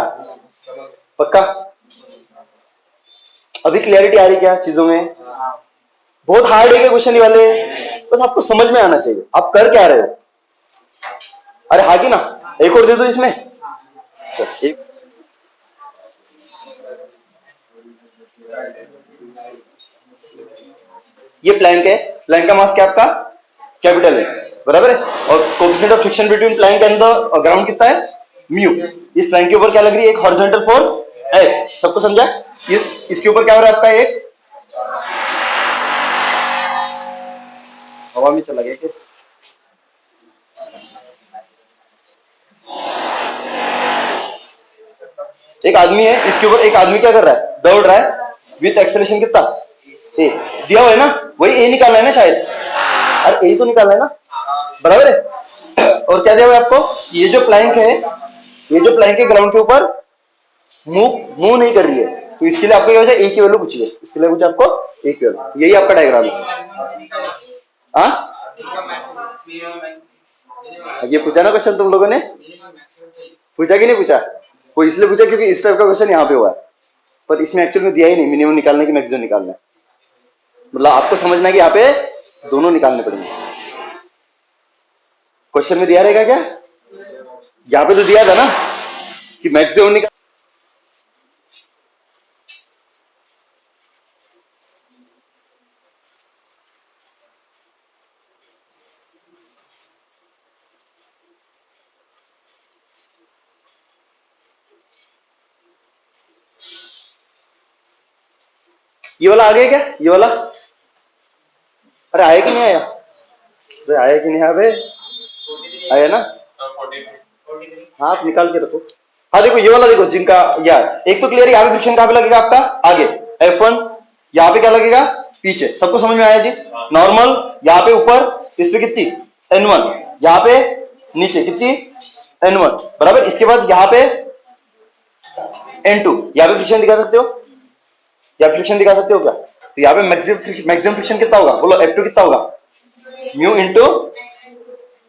पक्का? अभी क्लियरिटी आ रही क्या चीजों में? बहुत हार्ड है क्या क्वेश्चन वाले? बस आपको समझ में आना चाहिए आप कर क्या रहे हो। अरे हाँ की ना, एक और दे दो इसमें। चल एक ये प्लैंक है, प्लैंक का मास क्या आपका? कैपिटल है, बराबर है। और coefficient of friction between plank and the ground कितना है? म्यू। इस प्लैंक के ऊपर क्या लग रही है? एक हॉरिजॉन्टल फोर्स है। सबको समझा? इसके ऊपर क्या हो रहा है आपका? एक हवा में चला गया क्या? एक आदमी है, इसके ऊपर एक आदमी क्या कर रहा है? दौड़ रहा है विथ एक्सेलरेशन कितना? ए दिया हुआ है ना, वही ए निकालना है ना शायद, अरे ए तो निकालना है ना, बराबर है। और क्या दिया हुआ है आपको, ये जो प्लैंक है, ये जो प्लैंक है ग्राउंड के ऊपर मूव मूव नहीं कर रही है, तो इसके लिए आपको क्या हो जाए, ए की वैल्यू पूछिए, इसके लिए पूछे आपको ए की वैल्यू, यही आपका डायग्राम है। हाँ ये पूछा ना क्वेश्चन तुम लोगों ने, पूछा कि नहीं पूछा, वो इसलिए पूछा क्योंकि इस टाइप का क्वेश्चन यहाँ पे हुआ है, पर इसमें एक्चुअल में दिया ही नहीं मिनिमम निकालने की मैक्सिमम निकालना है, मतलब आपको समझना है कि यहाँ पे दोनों निकालने पड़ेंगे। क्वेश्चन में दिया रहेगा क्या, यहाँ पे तो दिया था ना कि मैक्सिमम निकाल, ये वाला आ गया क्या, ये वाला, अरे आया कि नहीं आया, अरे आया कि नहीं आया ना, हाँ आप निकाल के रखो। हाँ देखो ये वाला देखो जिनका यार, एक तो क्लियर, यहाँ पे फ्रिक्शन कहाँ पे लगेगा आपका, आगे F1, यहाँ पे क्या लगेगा पीछे, सबको समझ में आया जी। नॉर्मल यहाँ पे ऊपर, इस पे कितनी N1, यहाँ पे नीचे कितनी N1, बराबर। इसके बाद यहाँ पे N2, यहाँ पे फ्रिक्शन दिखा सकते हो, या फ्रिक्शन दिखा सकते हो क्या, तो यहाँ पे मैक्सिमम फ्रिक्शन कितना होगा, बोलो F2 कितना होगा, म्यू इंटू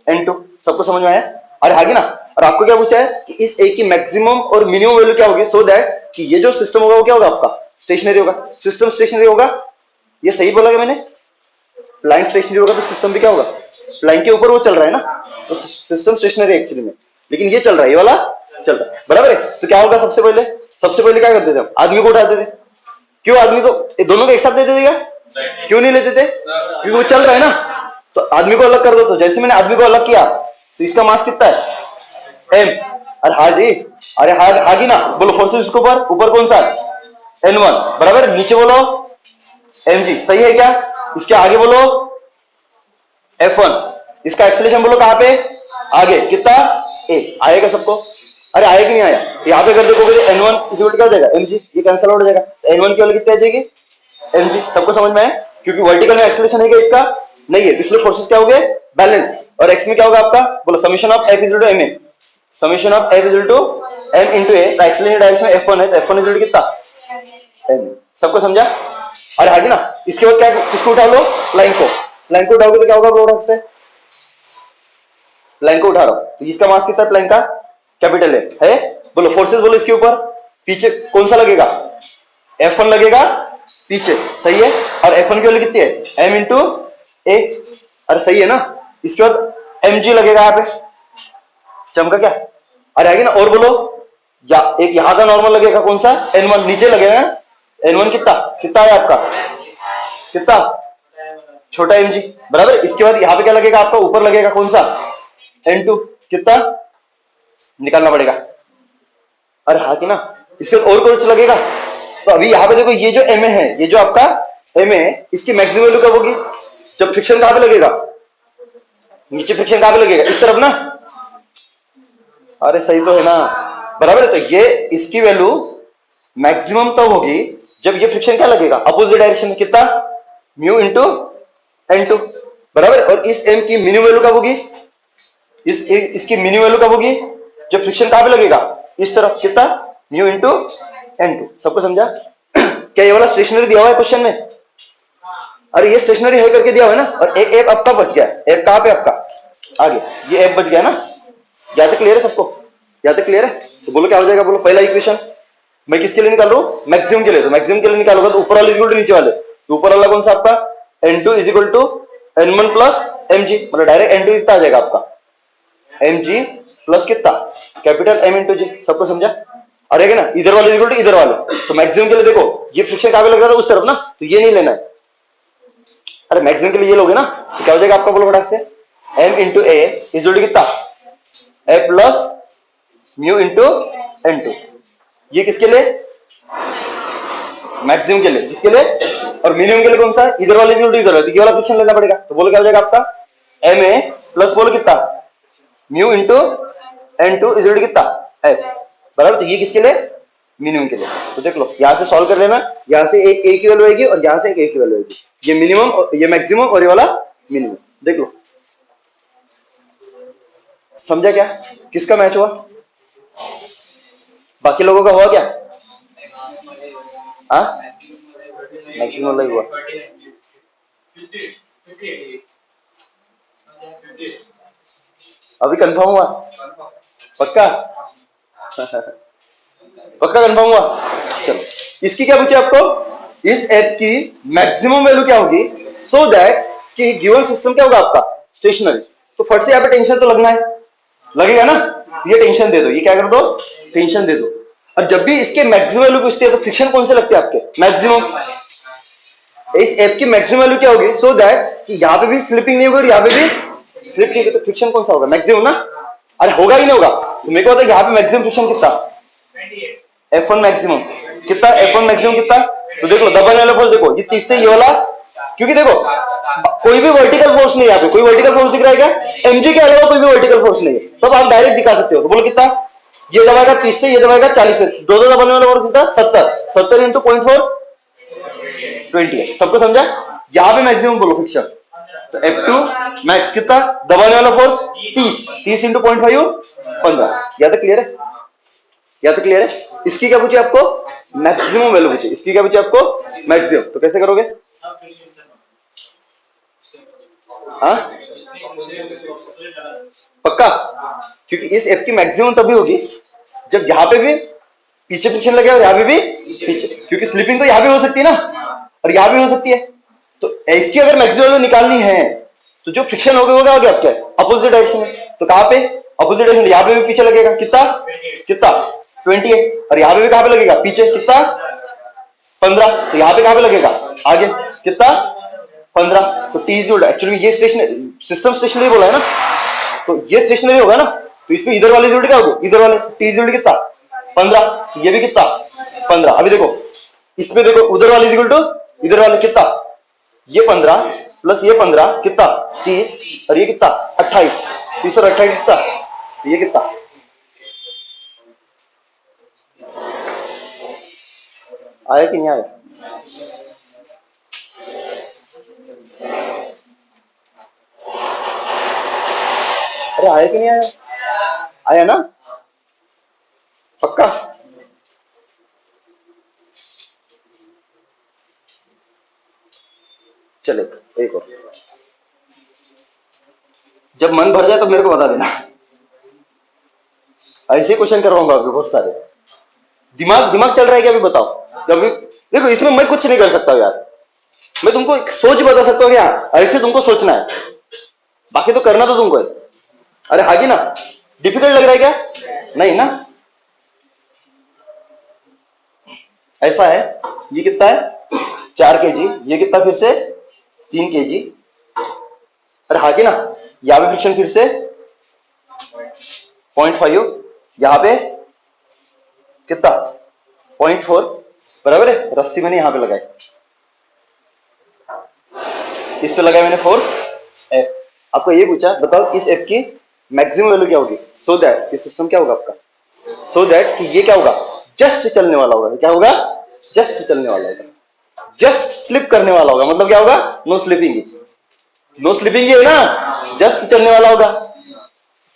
N2, सबको समझ में आया। अरे आगे ना, और आपको क्या पूछा है कि इस ए की मैक्सिमम और मिनिमम वैल्यू क्या होगी, सो दैट कि ये जो सिस्टम होगा वो क्या होगा आपका स्टेशनरी होगा, सिस्टम स्टेशनरी होगा, ये सही बोला क्या मैंने, प्लैंक स्टेशनरी होगा तो सिस्टम भी क्या होगा, प्लैंक के ऊपर वो चल रहा है ना, तो सिस्टम स्टेशनरी एक्चुअली में, लेकिन ये चल रहा है, ये वाला चल रहा है, बराबर है। तो क्या होगा, सबसे पहले क्या करते थे हम, आदमी को उठाते थे, क्यों आदमी को, दोनों को एक साथ देते थे क्या, क्यों नहीं लेते थे, क्योंकि वो चल रहा है ना, तो आदमी को अलग कर दो, तो जैसे मैंने आदमी को अलग किया तो इसका मास कितना है m, अरे हाँ जी, अरे हागी ना, बोलो फोर्सेस इसके ऊपर कौन सा N1, बराबर, नीचे बोलो mg, सही है क्या, इसके आगे बोलो F1, इसका एक्सेलरेशन बोलो कहां पे, आगे कितना a, आएगा सबको, अरे आया कि नहीं आया, यहाँ पे कर देखोगे तो N1 इस क्या हो जाएगा mg, ये कैंसिल आउट हो जाएगा, N1 की वैल्यू कितनी आ जाएगी mg, सबको समझ में आया, क्योंकि वर्टिकल में एक्सेलरेशन है क्या इसका नहीं है, इसलिए फोर्सेस क्या हो गए बैलेंस, और x में क्या होगा आपका, बोलो summation of f equal to ma, summation of f equal to m into a, acceleration direction में f1 है तो f1 इक्वल टू कितना m, सबको समझा। अरे आगे ना, इसके बाद क्या, किसको उठा लो, प्लैंक को उठाओगे तो क्या होगा प्रोडक्ट से, प्लैंक को उठा रहा हूं तो इसका मास कितना है प्लैंक का, कैपिटल है, बोलो फोर्सेस बोलो इसके ऊपर, पीछे कौन सा लगेगा, F1 लगेगा पीछे, सही है, और F1 की वैल्यू कितनी है m इंटू a, अरे सही है ना, इसके बाद mg लगेगा यहाँ पे, चमका क्या, अरे आगे ना, और बोलो या एक यहाँ का नॉर्मल लगेगा कौन सा N1, नीचे लगेगा N1 कितना है आपका, कितना छोटा mg, बराबर। इसके बाद यहाँ पे क्या लगेगा आपका, ऊपर लगेगा कौन सा N2, कितना निकालना पड़ेगा, अरे हाँ कि ना, इसके बाद और कुछ लगेगा, तो अभी यहाँ पे देखो ये जो ma है, ये जो आपका ma है, इसकी मैक्सिमम वैल्यू कब होगी, जब फ्रिक्शन कहां पे लगेगा, नीचे फ्रिक्शन कहां पे लगेगा, इस तरफ ना, अरे सही तो है ना, बराबर है। तो ये इसकी वैल्यू मैक्सिमम तब होगी जब ये फ्रिक्शन क्या लगेगा अपोजिट डायरेक्शन में, कितना म्यू इंटू N2, बराबर। और इस m की मिनिमम वैल्यू कब होगी, इसकी मिनिमम वैल्यू कब होगी, जब फ्रिक्शन कहां पे लगेगा, इस तरफ, कितना म्यू इंटू N2, सबको समझा। क्या ये वाला स्टेशनरी दिया हुआ है क्वेश्चन में, अरे ये स्टेशनरी है करके दिया हुआ है ना, और एक आपका बच गया, एक कहां पे आपका आगे, ये एक बच गया ना, यहाँ तक क्लियर है सबको, यहाँ तक क्लियर है, तो बोलो क्या हो जाएगा, बोलो पहला इक्वेशन मैं किसके लिए निकाल रहा हूं, मैक्सिमम के लिए, तो मैक्सिमम के लिए निकालूंगा तो ऊपर वाले इक्वल टू नीचे वाले, तो ऊपर वाला कौन सा आपका N2 is equal to N1 plus mg, मतलब डायरेक्ट N2 कितना आ जाएगा आपका mg प्लस कितना कैपिटल M इंटू जी, सबको समझा। अरे ना, इधर वाले इक्वल टू इधर वाले, तो मैक्सिमम के लिए देखो ये फ्रिक्शन कहां पे लग रहा था, उस तरफ ना, तो ये नहीं लेना है, अरे मैक्सिमम के लिए ये लोगे ना, तो क्या हो जाएगा आपका, बोलो फटाक से m into a is equal to कितना a plus mu into N2, ये किसके लिए मैक्सिमम के लिए, किसके लिए, और मिनिमम के लिए कौन सा, इधर वाले इक्वल टू इधर वाले, तो ये वाला फ्रिक्शन लेना पड़ेगा, तो बोलो क्या हो जाएगा आपका ma प्लस बोलो कितना mu into N2 is equal to कितना f, बराबर। तो ये किसके लिए मिनिमम के लिए। तो देख लो यहां से सॉल्व कर लेना, यहां से एक ए की वैल्यू आएगी और यहां से एक ए की वैल्यू आएगी, ये मिनिमम और ये मैक्सिमम और ये वाला मिनिमम। देख लो समझा क्या, किसका मैच हुआ, बाकी लोगों का हुआ क्या? हाँ मैक्सिमम वाला ही हुआ। अभी कंफर्म हुआ पक्का? पक्का कंफर्म हुआ? चलो इसकी क्या पूछे आपको, इस एफ की मैक्सिमम वैल्यू क्या होगी सो दैट कि गिवन सिस्टम क्या होगा आपका स्टेशनरी। तो फट से यहाँ पे टेंशन तो लगना है, लगेगा ना, ये टेंशन दे दो, ये क्या कर दो टेंशन दे दो। और जब भी इसके मैक्सिमम वैल्यू पूछती है तो फ्रिक्शन कौन से लगते हैं आपके मैक्सिमम, इस एफ की मैक्सिमम वैल्यू क्या होगी सो दैट कि यहाँ पे भी स्लिपिंग नहीं होगी और यहाँ पे भी स्लिप नहीं होगी, तो फ्रिक्शन कौन सा होगा मैक्सिमम ना। अरे होगा ही नहीं होगा, तो मेरे को पता है यहाँ पे मैक्सिमम फ्रिक्शन कितना F1 मैक्सिमम कितना, F1 मैक्सिमम कितना, तो देखो दबाने वाला फोर्स देखो ये 30 से ये वाला, क्योंकि देखो कोई भी वर्टिकल फोर्स नहीं है यहाँ पे, कोई वर्टिकल फोर्स दिख रहा है क्या, mg के अलावा कोई भी वर्टिकल फोर्स नहीं है, तो आप डायरेक्ट दिखा सकते हो। तो बोलो कितना, ये दबाएगा 30 से, ये दबाएगा 40 से, दो दबाने वाला फोर्स कितना 70 इंटू 0.4 20 है। सबको समझा, यहाँ पे मैक्सिमम बोलो फ्रिक्शन, तो F2 मैक्स कितना, दबाने वाला फोर्स 30 इंटू 0.5 15। या तो क्लियर है, या तो क्लियर है। इसकी क्या पूछे आपको मैक्सिमम वैल्यू पूछे, इसकी क्या पूछे आपको मैक्सिमम, तो कैसे करोगे? हाँ पक्का, क्योंकि इस एफ की मैक्सिमम तभी होगी जब यहां पे भी पीछे फ्रिक्शन लगे और यहां पे भी पीछे, क्योंकि स्लिपिंग तो यहां भी हो सकती है ना और यहां भी हो सकती है। तो इसकी अगर मैक्सिमम वैल्यू निकालनी है तो जो फ्रिक्शन होगा आपके अपोजिट डायरेक्शन में, तो कहां पे अपोजिट डायरेक्शन, यहां पे भी पीछे लगेगा कितना कितना 20 है, और यहां पे भी कहां पे लगेगा पीछे कितना 15, तो यहां पे कहां पे लगेगा आगे कितना 15। तो टी इज एक्चुअली ये स्टेशनरी सिस्टम स्टेशनरी बोला है ना, तो ये स्टेशनरी होगा ना, तो इसमें इधर वाले जोड़ी क्या होगी इधर वाले, टी इज कितना 15, ये भी कितना 15। अभी देखो इसमें देखो उधर वाले इक्वल टू इधर वाले कितना, ये 15 प्लस ये 15 कितना 30 और ये कितना 28, 30 और 28 कितना, ये कितना आया कि नहीं आया? अरे आया कि नहीं आया? आया ना पक्का? चले एक और, जब मन भर जाए तो मेरे को बता देना, ऐसे क्वेश्चन करवाऊंगा अभी बहुत सारे। दिमाग दिमाग चल रहा है क्या अभी बताओ? अभी देखो इसमें मैं कुछ नहीं कर सकता यार, मैं तुमको एक सोच बता सकता हूँ क्या, ऐसे तुमको सोचना है, बाकी तो करना तो तुमको है। अरे हागी ना, डिफिकल्ट लग रहा है क्या? नहीं ना, ऐसा है, ये कितना है 4 kg, ये कितना फिर से 3 kg, अरे हागी ना, यहां पे फ्रिक्शन फिर से 0.5, यहां पे कितना 0.4, बराबर है, रस्सी मैंने यहां पे लगाई, इस पे लगाया मैंने फोर्स F। आपको ये पूछा बताओ इस F की मैक्सिमम वैल्यू क्या होगी सो दैट ये सिस्टम क्या होगा आपका, सो दैट कि ये क्या होगा जस्ट चलने वाला होगा, क्या होगा जस्ट चलने वाला होगा, जस्ट स्लिप करने वाला होगा, मतलब क्या होगा नो स्लिपिंग, नो स्लिपिंग है ना, जस्ट चलने वाला होगा।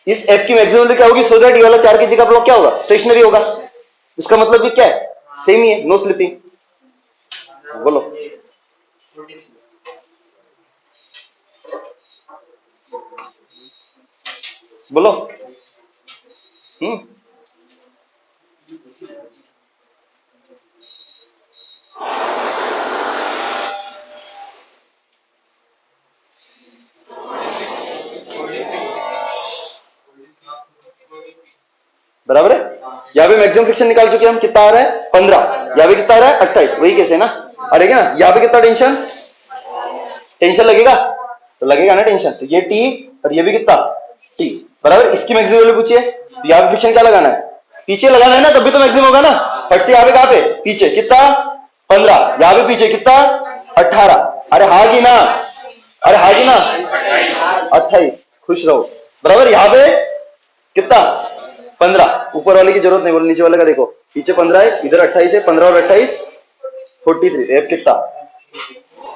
इस F की मैक्सिमम वैल्यू क्या होगी सो दैट ये वाला 4 kg का ब्लॉक क्या होगा स्टेशनरी होगा, इसका मतलब भी क्या है सेम ही है, नो स्लिपिंग। बोलो बोलो बराबर है। यहाँ पे मैक्सिमम फ्रिक्शन निकाल चुके हम, कितना आ रहा है 15, यहाँ पे कितना आ रहा है 28, वही कैसे ना, अरे क्या यहाँ पे कितना टेंशन, टेंशन लगेगा तो लगेगा ना टेंशन, तो ये टी और ये भी कितना टी, बराबर। इसकी मैक्सिमम वैल्यू पूछिए, तो यहाँ पे फ्रिक्शन क्या लगाना है पीछे लगाना है ना, तभी तो मैक्सिमम होगा ना, फट से यहाँ पे कहाँ पे पीछे कितना 15, यहाँ पे पीछे कितना 18, अरे हागी ना, अरे हागी ना 28, खुश रहो, बराबर। यहाँ पे कितना 15, ऊपर वाले की जरूरत नहीं, बोलो नीचे वाले का देखो पीछे 15 है, इधर 28 है, 15 और 28 43। अब कितना?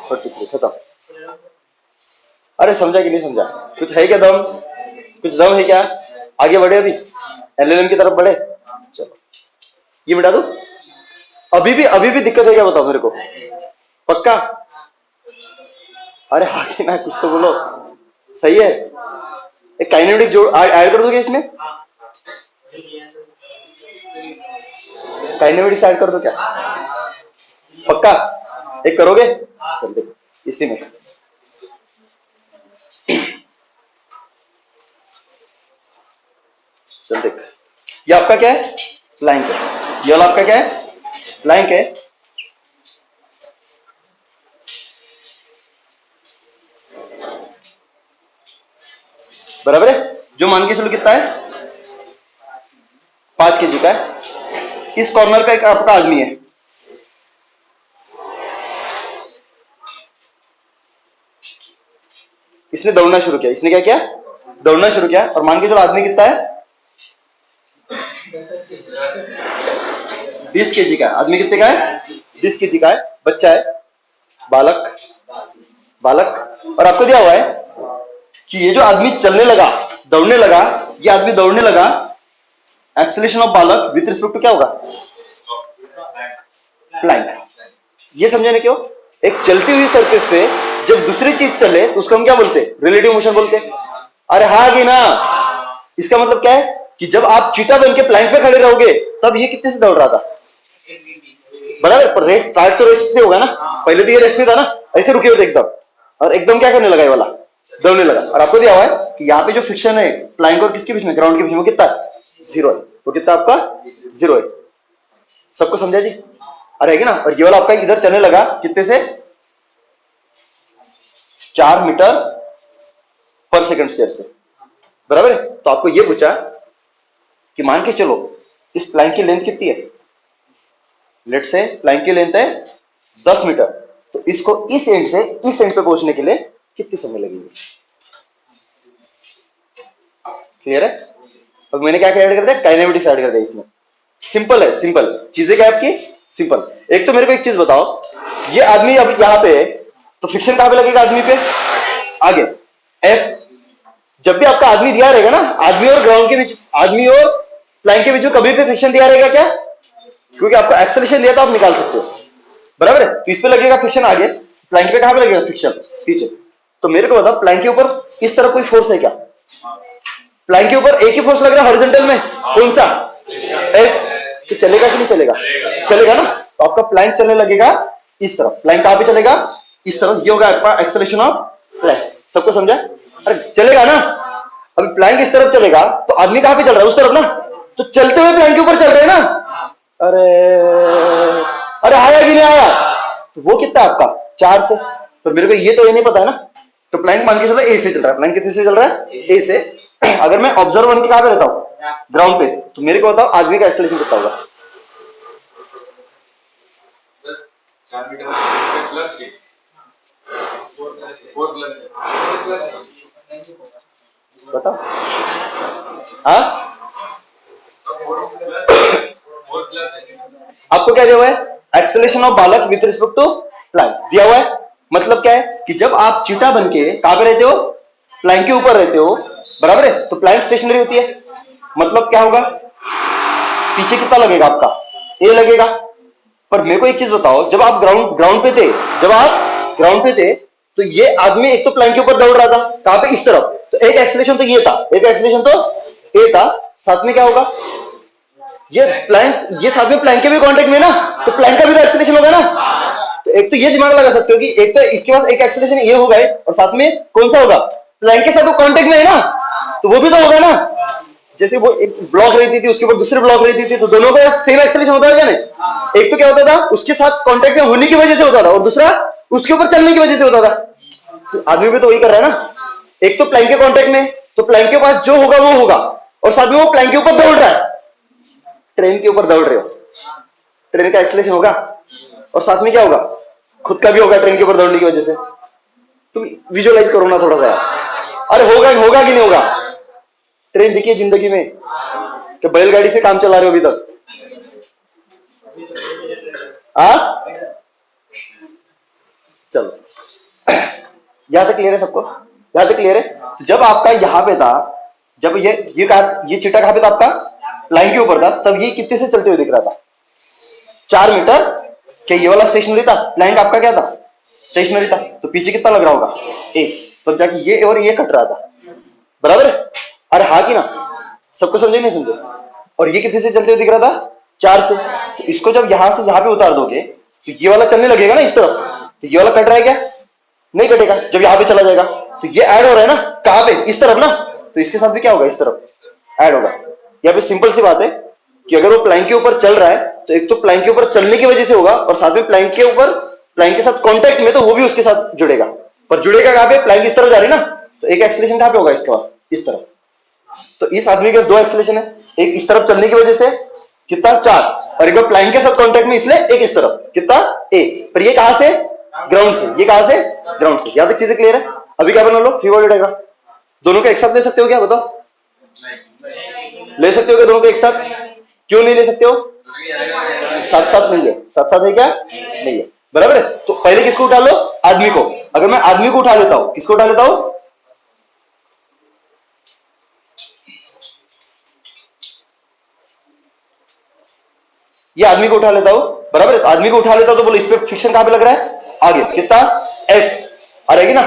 43। खत्म। अरे समझा कि नहीं समझा? कुछ है क्या दम? कुछ दम है क्या? आगे बढ़े, अभी एलएलएम की तरफ बढ़े। चलो ये मिटा दो। अभी भी दिक्कत है क्या बताओ मेरे को? पक्का? अरे हाँ कि ना, कुछ तो बोलो। सही है। एक काइनेमेटिक्स जोड़ ऐड कर दोगे इसमें? काइनेमेटिक्स ऐड कर दो क्या? पक्का? एक करोगे? चल देखो इसी में। चल देख, ये आपका क्या है? प्लैंक है। ये वाला आपका क्या है? प्लैंक है। बराबर है। जो मान के चलो कितना है? 5 kg का है। इस कॉर्नर पे एक आपका आदमी है। इसने दौड़ना शुरू किया। इसने क्या किया? दौड़ना शुरू किया। और मान के चलो आदमी कितना है? 20 kg का है। आदमी कितने का है? 20 kg का है। बच्चा है, बालक। बालक। और आपको दिया हुआ है कि ये जो आदमी चलने लगा, दौड़ने लगा, ये आदमी दौड़ने लगा, एक्सेलरेशन ऑफ बालक विथ रिस्पेक्ट टू क्या होगा? प्लैंक। ये समझाने क्यों? एक चलती हुई सरफेस पे जब दूसरी चीज चले तो उसको हम क्या बोलते? रिलेटिव मोशन बोलते। अरे हाँ कि ना? इसका मतलब क्या है कि जब आप चीटा बन के प्लैंक पे खड़े रहोगे तब ये कितने से दौड़ रहा था? बराबर। पर रेस्ट स्टार्ट तो रेस्ट से होगा ना। पहले तो ये रेस्ट में था ना, ऐसे रुके हुए थे एकदम, और एकदम क्या करने लगा? ये वाला दौड़ने लगा। और आपको दिया हुआ है कि यहाँ पे जो फ्रिक्शन है प्लैंक और किसके बीच में? ग्राउंड के बीच में। वो कितना है? 0 है। वो कितना आपका? 0 है। सबको समझा जी? अरे है ना? और ये वाला आपका इधर चलने लगा कितने से? 4 मीटर पर सेकंड स्क्वायर से। बराबर है। तो आपको ये पूछा कि मान के चलो इस प्लैंक की लेंथ कितनी है? लेट से प्लैंक की लेंथ है 10 मीटर। तो इसको इस एंड से इस एंड पे पहुंचने के लिए कितने समय लगेंगे? क्लियर है? अब मैंने क्या ऐड कर दिया? काइनेमेटिक्स ऐड कर दिया इसमें। सिंपल है, सिंपल चीजें क्या आपकी? सिंपल। एक तो मेरे को एक चीज बताओ, ये आदमी अब यहां पे है तो फ्रिक्शन कहां पे लगेगा? आदमी पे आगे एफ। जब भी आपका आदमी दिया रहेगा ना, आदमी और ग्राउंड के बीच, आदमी और प्लैंक के बीच में कभी भी फ्रिक्शन दिया रहेगा क्या? क्योंकि आपको एक्सेलरेशन दिया तो आप निकाल सकते हो। बराबर है। तो इस पे लगेगा फ्रिक्शन आगे, प्लैंक पे कहां पे लगेगा फ्रिक्शन? पीछे। तो मेरे को बताओ प्लैंक के ऊपर इस तरफ कोई फोर्स है क्या? प्लैंक के ऊपर एक ही फोर्स लग रहा है हॉरिजॉन्टल में। कौन सा? एफ। तो चलेगा कि नहीं चलेगा? चलेगा ना। तो आपका प्लैंक चलने लगेगा इस तरफ। प्लैंक कहां पे चलेगा? इस तरफ। ये होगा आपका एक्सेलरेशन ऑफ प्लैंक। सबको समझा? अरे चलेगा ना। अभी प्लैंक इस तरफ चलेगा तो आदमी कहां पे चल रहा है? उस तरफ ना। तो चलते हुए प्लैंक के ऊपर चल रहे हैं ना। अरे अरे आया कि नहीं आया? तो वो कितना आपका? 4 से। तो मेरे को ये तो ये नहीं पता है ना। तो प्लैंक मान के चल रहा है ए से चल रहा है। प्लैंक कितने से चल रहा है? ए से। अगर मैं ऑब्जर्वर बन के कहां पे रहता हूं? ग्राउंड पे। तो मेरे को बताओ आदमी का एक्सेलरेशन कितना होगा? 4 मीटर प्लस के 4 प्लस बताओ। हाँ आपको क्या दिया हुआ है? एक्सेलरेशन ऑफ बालक विथ रिस्पेक्ट टू प्लैंक दिया हुआ है। मतलब क्या है कि जब आप चीटा बन के कहां पे रहते हो? प्लैंक के ऊपर रहते हो। बराबर है। तो प्लैंक स्टेशनरी होती है। मतलब क्या होगा? पीछे कितना लगेगा आपका? ए लगेगा। पर मेरे को एक चीज बताओ, जब आप ग्राउंड पे थे, जब आप ग्राउंड पे थे तो ये आदमी एक तो प्लैंक के ऊपर दौड़ रहा था। कहां पे? इस तरफ। तो एक एक्सेलरेशन तो ये था, एक एक्सेलरेशन तो ए था। साथ में क्या होगा? ये प्लैंक, ये साथ में प्लैंक के भी कांटेक्ट में ना, तो प्लैंक का भी तो एक्सेलरेशन होगा ना। तो एक तो ये दिमाग लगा सकते हो कि एक तो इसके पास एक एक्सेलरेशन ये होगा और साथ में कौन सा होगा? प्लैंक के साथ वो कांटेक्ट में है ना, तो वो भी तो होगा ना। जैसे वो एक ब्लॉक रहती थी, उसके ऊपर दूसरी ब्लॉक रहती थी, तो दोनों का सेम एक्सेलरेशन होता है क्या नहीं? एक तो क्या होता था? उसके साथ कांटेक्ट में होने की वजह से होता था, और दूसरा उसके ऊपर चलने की वजह से होता था। तो आदमी भी तो वही कर रहा है ना। एक तो प्लैंक के कांटेक्ट में, तो प्लैंक के पास जो होगा वो होगा, और साथ में वो प्लैंक के ऊपर दौड़ रहा है। ट्रेन के ऊपर दौड़ रहे हो, ट्रेन का एक्सेलरेशन होगा, और साथ में क्या होगा? खुद का भी होगा ट्रेन के ऊपर दौड़ने की वजह से। तुम विजुअलाइज करो ना थोड़ा सा। अरे होगा होगा कि नहीं होगा? ट्रेन दिखी है जिंदगी में कि बैलगाड़ी से काम चला रहे हो अभी तक? हाँ चलो यहां तक क्लियर है सबको? यहां तक क्लियर है? तो जब आपका यहां पे था, जब ये चीटा कहां पे था आपका? लाइन के ऊपर था, तब ये कितने से चलते हुए दिख रहा था? 4 मीटर। क्या ये वाला स्टेशनरी था? प्लैंक आपका क्या था? स्टेशनरी था। तो पीछे कितना लग रहा होगा? 1। तब जाके ये और ये कट रहा था, बराबर है? अरे हाँ कि ना? सबको समझे नहीं समझे? और ये कितने से चलते हुए दिख रहा था? 4 से। तो इसको जब यहां से यहां पे उतार दोगे तो ये वाला चलने लगेगा ना इस तरफ, तो ये वाला कट रहा है क्या? नहीं कटेगा जब यहां पे चला जाएगा। तो ये ऐड हो रहा है ना, कहां पे? इस तरफ ना। तो इसके साथ भी क्या होगा? इस तरफ ऐड होगा। यहाँ पे सिंपल सी बात है कि अगर वो प्लैंक के ऊपर चल रहा है तो एक तो प्लैंक के ऊपर चलने की वजह से होगा, और साथ में प्लैंक के ऊपर प्लैंक के साथ कांटेक्ट में, तो वो भी उसके साथ जुड़ेगा। पर जुड़ेगा कहां पे? प्लैंक इस तरफ जा रही है ना, तो एक एक्सेलरेशन कहां पे होगा? इसके पास इस तरफ। तो इस आदमी के पास 2 एक्सेलरेशन है, एक इस तरफ चलने की वजह से कितना? 4, और एक बार प्लैंक के साथ कांटेक्ट में इसलिए एक इस तरफ कितना? 1। पर ये कहां से? ग्राउंड से। ये कहां से? ग्राउंड से। यहां तक चीजें क्लियर है? अभी क्या बना लो? Free body diagram. दोनों को एक साथ ले सकते हो क्या? बताओ। ले सकते हो क्या दोनों को एक साथ? क्यों नहीं ले सकते हो? साथ साथ नहीं है। साथ साथ है क्या? नहीं है, बराबर है? तो पहले किसको उठा लो? आदमी को। अगर मैं आदमी को उठा लेता हूं, किसको उठा लेता हूं? ये आदमी को उठा लेता हूं, बराबर है? तो आदमी को उठा लेता हूं तो बोलो इस पे फ्रिक्शन कहां पे लग रहा है? आगे। कितना? F। आ रहेगी ना?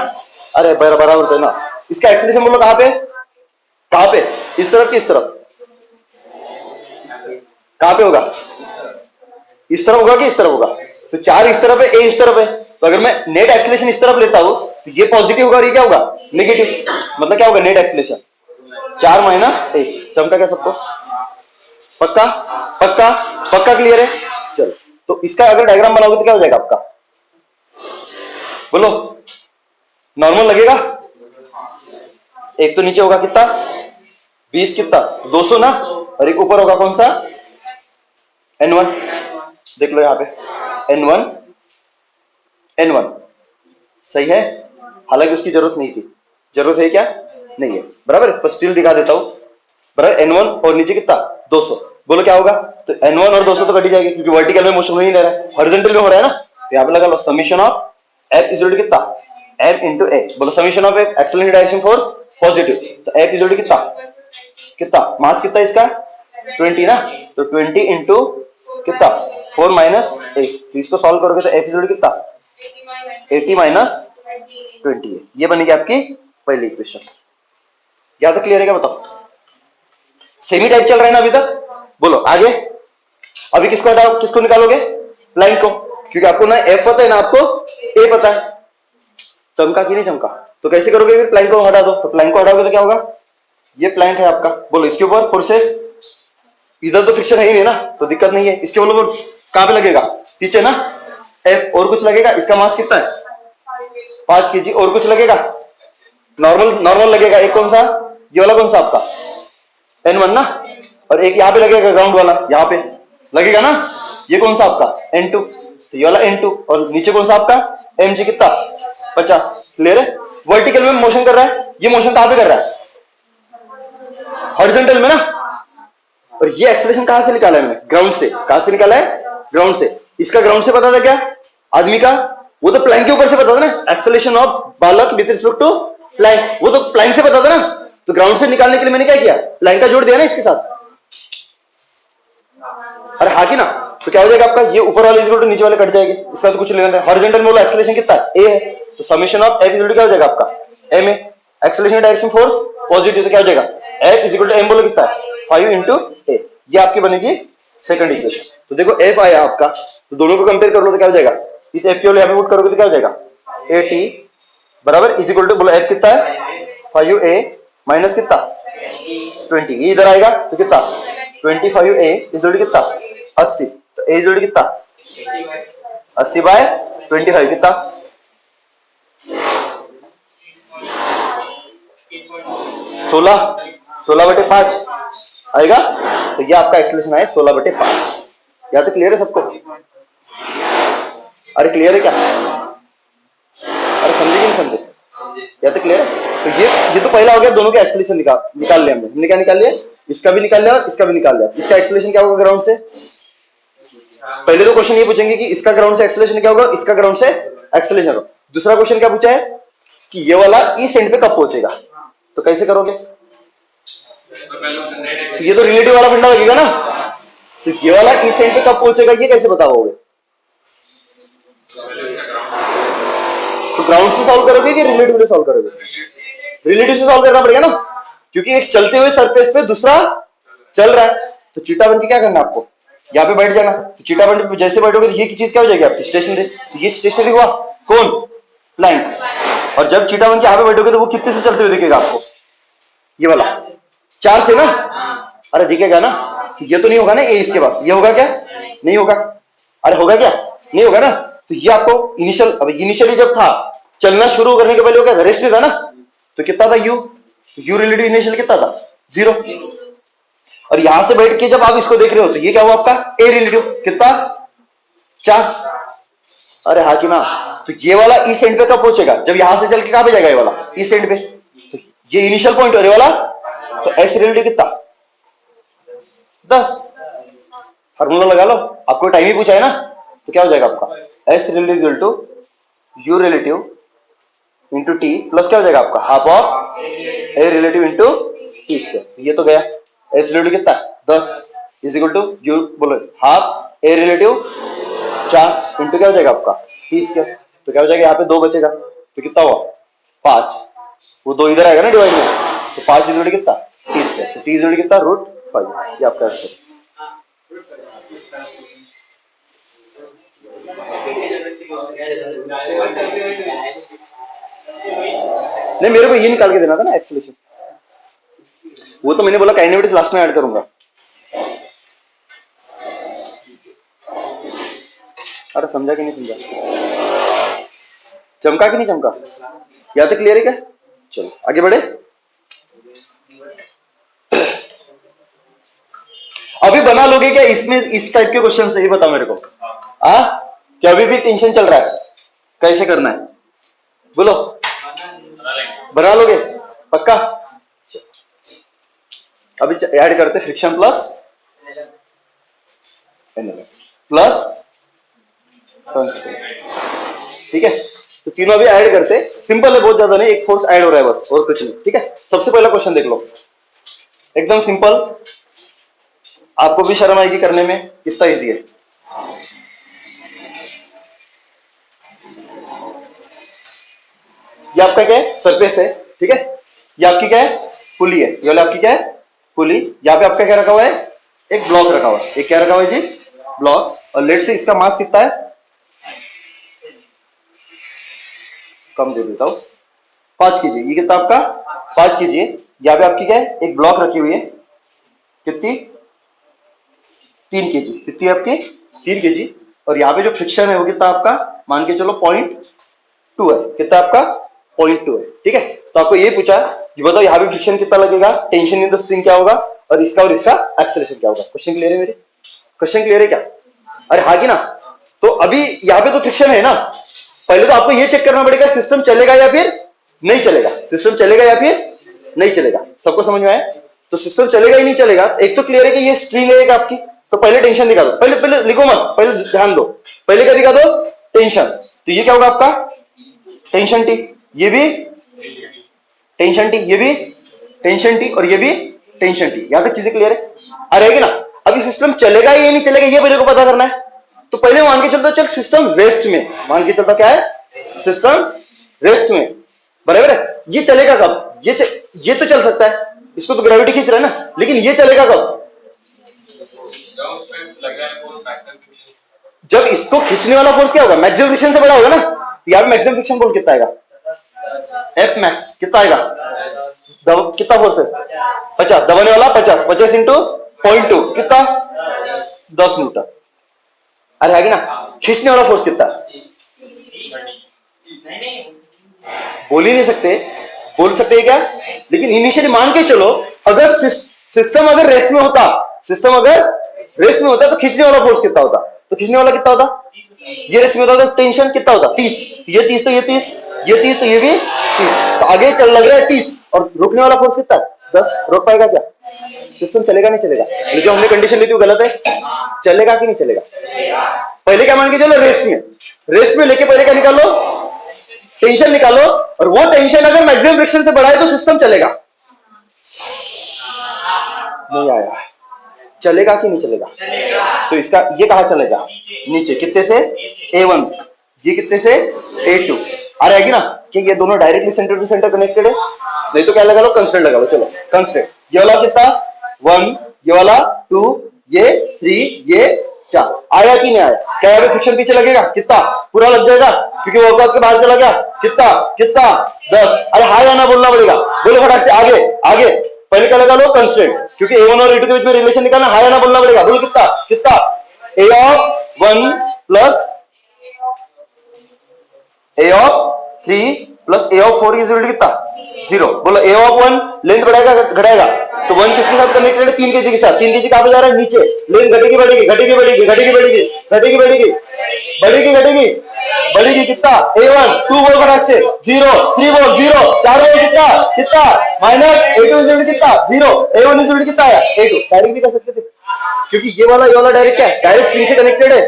अरे बराबर है ना? इसका एक्सेलरेशन बोलो कहां पे? कहां पे? इस तरफ की इस तरफ? कहां पे होगा? इस तरफ होगा कि इस तरफ होगा? तो 4 इस तरफ है, A इस तरफ है। तो अगर मैं नेट एक्सेलरेशन इस तरफ लेता हूं तो ये पॉजिटिव होगा और ये क्या होगा? नेगेटिव। मतलब क्या होगा? Net acceleration 4 minus 1। चमका क्या सबको? पक्का? पक्का? पक्का क्लियर है? चलो, तो इसका अगर डायग्राम बनाओगे तो क्या हो जाएगा आपका? बोलो। नॉर्मल लगेगा? एक तो नीचे होगा कितना? 20 कितना? 200 ना? और एक ऊपर होगा कौन सा? N1। देख लो यहां पे N1 N1 सही है। हालांकि उसकी जरूरत नहीं थी। जरूरत है क्या? नहीं है, बराबर। पर स्टिल दिखा देता हूं, बराबर। N1 और नीचे कितना? 200। बोलो क्या होगा? तो N1 और 200 तो कट ही जाएगी क्योंकि वर्टिकल में मोशन नहीं ले रहा है, हॉरिजॉन्टल में हो रहा है ना। तो यहां पे लगा लो summation of F is equal to कितना? M into A। बोलो summation of F accelerating direction force positive, तो F इज इक्वल टू कितना? कितना मास? कितना इसका? 20 ना। तो 20 इंटू कितना? 4 माइनस 8। तो इसको सॉल्व करोगे तो F इज इक्वल टू कितना? 80 माइनस 20 है। ये बनेगी आपकी पहली इक्वेशन। यहां तक क्लियर है क्या? बताओ। सेमी टाइप चल रहा है ना अभी तक? बोलो आगे। अभी किसको हटाओ? किसको निकालोगे? प्लैंक को, क्योंकि आपको ना F पता है ना आपको A पता है। चमका कि नहीं चमका? तो कैसे करोगे? फिर प्लैंक को हटा दो। तो प्लैंक को हटाओगे तो क्या होगा? ये प्लैंक है आपका। बोलो इसके ऊपर फोर्सेस, इधर तो फ्रिक्शन है ही नहीं ना, तो दिक्कत नहीं है। इसके बोलो कहां पे लगेगा? पीछे ना। F और कुछ लगेगा? इसका मास कितना है? 5 kg। और कुछ लगेगा? नॉर्मल लगेगा। एक कौन सा? ये वाला कौन सा आपका? N1 ना। और एक यहाँ पे लगेगा ग्राउंड वाला, यहाँ पे लगेगा ना। ये कौन सा आपका? N2। तो ये वाला N2। और नीचे कौन सा आपका? mg कितना? 50। क्लियर है? वर्टिकल में मोशन कर रहा है। ये मोशन कहां पे कर रहा है? हॉरिजॉन्टल में ना। और ये एक्सेलरेशन कहां से निकाला है मैंने? ग्राउंड से। कहां से निकाला है? ग्राउंड से। इसका ग्राउंड से पता था क्या? आदमी का वो तो प्लैंक के ऊपर से पता था ना, एक्सेलरेशन ऑफ बालक विद रिस्पेक्ट टू प्लैंक, वो तो प्लैंक से पता था ना। तो ग्राउंड से निकालने के लिए मैंने क्या किया? प्लैंक का जोड़ दिया ना इसके साथ। अरे हाँ कि ना? तो क्या हो जाएगा आपका? ये ऊपर वाले इक्वल टू नीचे वाले कट जाएंगे, इसका तो कुछ लेना है। हॉरिजॉन्टल में एक्सेलरेशन कितना है? A है। तो summation of F equal to क्या हो जाएगा आपका? M है। एक्सेलरेशन डायरेक्शन फोर्स पॉजिटिव, तो क्या हो जाएगा? F is equal to M। बोलो कितना है? 5 इंटू A। ये आपकी बनेगी सेकंड इक्वेशन। तो देखो F आया आपका, तो दोनों को कंपेयर कर लो तो क्या हो जाएगा? इस F के यहाँ पे पुट करोगे तो क्या हो जाएगा? 80 बराबर इज इक्वल टू, बोलो F कितना है? 5A माइनस कितना? 20। ये इधर आएगा तो कितना? 25A इज इक्वल टू कितना? 80। तो A इज इक्वल टू कितना? 80 बाय 25 कितना? 16/5 आएगा। तो ये आपका एक्सेलरेशन है 16/5। यहां तक क्लियर है सबको? अरे क्लियर है क्या? अरे समझे कि नहीं समझे? यहां तक क्लियर है? तो ये तो पहला हो गया, दोनों के एक्सेलरेशन निकाल लिया हमने क्या निकाल लिया? इसका भी निकाल लिया और इसका भी निकाल लिया। इसका एक्सेलरेशन क्या होगा ग्राउंड से? पहले तो क्वेश्चन ये पूछेंगे कि इसका ग्राउंड से एक्सेलरेशन क्या होगा, इसका ग्राउंड से एक्सेलरेशन होगा। दूसरा क्वेश्चन क्या पूछा है कि ये वाला इस एंड पे कब पहुंचेगा, तो कैसे करोगे? तो ये तो रिलेटिव वाला फंडा लगेगा ना, तो ये वाला इस एंड पे कब पहुंचेगा ये कैसे बताओगे? तो ग्राउंड से सॉल्व करोगे कि रिलेटिव से सॉल्व करोगे? रिलेटिव से सॉल्व करना पड़ेगा ना, क्योंकि एक चलते हुए सरफेस पे दूसरा चल रहा है। तो चीटा बन के क्या करना आपको, यहाँ पे बैठ जाना। तो चीटा बन के जैसे बैठोगे तो ये चीज क्या हो जाएगी आपकी, स्टेशनरी। तो ये स्टेशनरी हुआ कौन, लाइन। और जब चीटा बन के यहाँ पे बैठोगे तो वो कितने से चलते हुए दिखेगा आपको, ये वाला 4 से ना। अरे दिखेगा ना, तो ये तो नहीं होगा ना ए इसके पास, ये होगा क्या, नहीं होगा। अरे होगा क्या, नहीं होगा ना। तो ये आपको इनिशियल, अब इनिशियली जब था चलना शुरू करने के पहले हो गया रेस्ट में था ना, तो कितना था यू रिलेटिव इनिशियल कितना था, 0। और यहां से बैठ के जब आप इसको देख रहे हो तो ये क्या हुआ आपका ए रिलेटिव कितना, 4। अरे हाँ कि ना। तो ये वाला इस एंड पे कब पहुंचेगा, जब यहां से चल के कहां पे जाएगा, ये वाला इस एंड पे। तो ये इनिशियल पॉइंट है ये वाला, तो एस रिलेटिव कितना, 10। फार्मूला लगा लो, आपको टाइम ही पूछा है ना, तो क्या हो जाएगा आपका s relative to u relative into t plus क्या हो जाएगा आपका half of a relative into t square. ये तो गया एस रिलेटिव कितना 10 इज इक्वल टू यू बोलो हाफ ए रिलेटिव 4 इंटू क्या हो जाएगा आपका टी स्क्वायर। तो क्या हो जाएगा, यहाँ पे 2 बचेगा, तो कितना हुआ 5। वो 2 इधर आएगा ना डिवाइड में, तो 5 इज कितना टी स्क्वायर। तो टी इज कितना √5। ये आपका आंसर। नहीं मेरे को ये निकाल के देना था ना एक्सेलरेशन, वो तो मैंने बोला काइनेमेटिक्स लास्ट में ऐड करूंगा। अरे समझा कि नहीं समझा, चमका कि नहीं चमका, या तो क्लियर है क्या? चलो आगे बढ़े। अभी बना लोगे क्या इसमें, इस टाइप के क्वेश्चन से ही बताओ मेरे को। क्या अभी भी टेंशन चल रहा है, कैसे करना है बोलो, बना लोगे पक्का? अभी ऐड करते फ्रिक्शन प्लस ठीक है। तो तीनों अभी ऐड करते, सिंपल है बहुत ज्यादा नहीं, एक फोर्स ऐड हो रहा है बस और कुछ नहीं। ठीक है, सबसे पहला क्वेश्चन देख लो, एकदम सिंपल, आपको भी शर्म आएगी करने में, कितना इजी है। ये आपका क्या है, सरफेस है। ठीक है, ये आपकी क्या है, पुली है। ये वाला आपकी क्या है, पुली। यहाँ पे आपका क्या रखा हुआ है, एक ब्लॉक रखा हुआ है। एक क्या रखा हुआ है जी, ब्लॉक। और लेट से इसका मास कितना है, कम दे देता हूं 5 kg। ये कितना आपका 5 kg है। यहाँ पे आपकी क्या है, एक ब्लॉक रखी हुई है, कितनी 3 kg। कितनी है आपकी 3 kg। और यहाँ पे जो फ्रिक्शन है वो कितना आपका, मान के चलो 0.2 है। कितना आपका 0.2 है। ठीक है, तो आपको ये पूछा ये बताओ यहाँ पे फ्रिक्शन कितना लगेगा, टेंशन इन द स्ट्रिंग क्या होगा, और इसका एक्सेलरेशन क्या होगा। क्वेश्चन क्लियर है मेरे, क्वेश्चन क्लियर है क्या? अरे हाँ कि ना। तो अभी यहाँ पे तो फ्रिक्शन है ना, पहले तो आपको ये चेक करना पड़ेगा सिस्टम चलेगा या फिर नहीं चलेगा, सिस्टम चलेगा या फिर नहीं चलेगा। सबको समझ में आया? तो सिस्टम चलेगा ही नहीं चलेगा, एक तो क्लियर है कि ये स्ट्रिंग है आपकी, तो पहले टेंशन दिखा दो। पहले लिखो मत, पहले ध्यान दो, पहले क्या दिखा दो, टेंशन। तो ये क्या होगा आपका टेंशन टी, ये भी टेंशन टी, ये भी टेंशन टी, और ये भी टेंशन टी। यहां तक चीजें क्लियर है? आ रहेगी ना। अभी सिस्टम चलेगा या नहीं चलेगा ये पहले को पता करना है। तो पहले मान के चलता, चल सिस्टम रेस्ट में, मान के चलता क्या है, सिस्टम रेस्ट में, बराबर है। ये चलेगा कब, ये तो चल सकता है, इसको तो ग्रेविटी खींच रहा है ना, लेकिन ये चलेगा कब, जब इसको खींचने वाला फोर्स क्या होगा, मैक्सिमम फ्रिक्शन से बड़ा होगा ना। यहाँ पे मैक्सिमम फ्रिक्शन फोर्स कितना आएगा, एफ मैक्स कितना आएगा, कितना फोर्स है 50, दबाने वाला 50 इंटू 0.2 कितना 10 न्यूटन। अरे आगे ना, खींचने वाला फोर्स कितना, बोल ही नहीं सकते, बोल सकते हैं क्या, लेकिन इनिशियली मान के चलो अगर सिस्टम अगर रेस्ट में होता, सिस्टम अगर रेस्ट में होता तो खींचने वाला फोर्स कितना होता, तो खींचने वाला कितना होता, ये रेस्ट में होता तो टेंशन कितना होता 30, ये 30 तो ये 30, ये 30 तो ये भी 30, तो आगे चल लग रहा है 30, और रुकने वाला फोर्स कितना 10, रोक पाएगा क्या, सिस्टम चलेगा नहीं चलेगा? ये जो हमने कंडीशन ली थी वो गलत है? चलेगा कि नहीं चलेगा? पहले क्या मान के चलो, रेस्ट में लेके पहले क्या निकालो, टेंशन निकालो, और वो टेंशन अगर मैक्सिमम फ्रिक्शन से बढ़ा है तो सिस्टम चलेगा। नहीं आया, चलेगा कि नहीं चलेगा? तो इसका ये कहा चलेगा, नीचे कितने से A1, ये कितने से A2 आ रहेगी ना, कि ये दोनों directly centre to centre connected है। नहीं तो क्या लगा लो, कंस्टेंट लगा लो। चलो कंस्टेंट, ये वाला कितना 1, ये वाला 2, ये 3, ये 4, आया कि नहीं आया? क्या यहाँ पे फ्रिक्शन पीछे लगेगा? कितना पूरा लग जाएगा, क्योंकि वो औकात के बाहर चला गया। कितना कितना 10। अरे हाँ या ना बोलना पड़ेगा, बोलो फटाक से, आगे आगे। पहले क्या लगा लो, कंस्टेंट, क्योंकि A1 और A2 के बीच में रिलेशन निकालना, हाँ या ना बोलना पड़ेगा। बोलो कितना कितना, A of 1 plus A of 3 plus A of 4 is equal to कितना 0। बोलो A of 1 लेंथ बढ़ाएगा घटाएगा, तो 1 किसके साथ कनेक्टेड है? 3 kg के साथ। 3 kg कहां पे जा रहा है? नीचे। लेंथ घटेगी बढ़ेगी, घटेगी बढ़ेगी, घटेगी बढ़ेगी, घटेगी बढ़ेगी, बढ़ेगी घटेगी, बढ़ेगी। कितना A1 2 वोल्ट बढ़ा से 0, 3 वोल्ट 0, 4 वोल्ट कितना कितना minus A2 is equal to कितना 0, A1 इज इक्वल टू कितना आया A2। डायरेक्ट भी कर सकते थे, क्योंकि ये वाला डायरेक्ट क्या है, डायरेक्ट स्प्रिंग से कनेक्टेड है।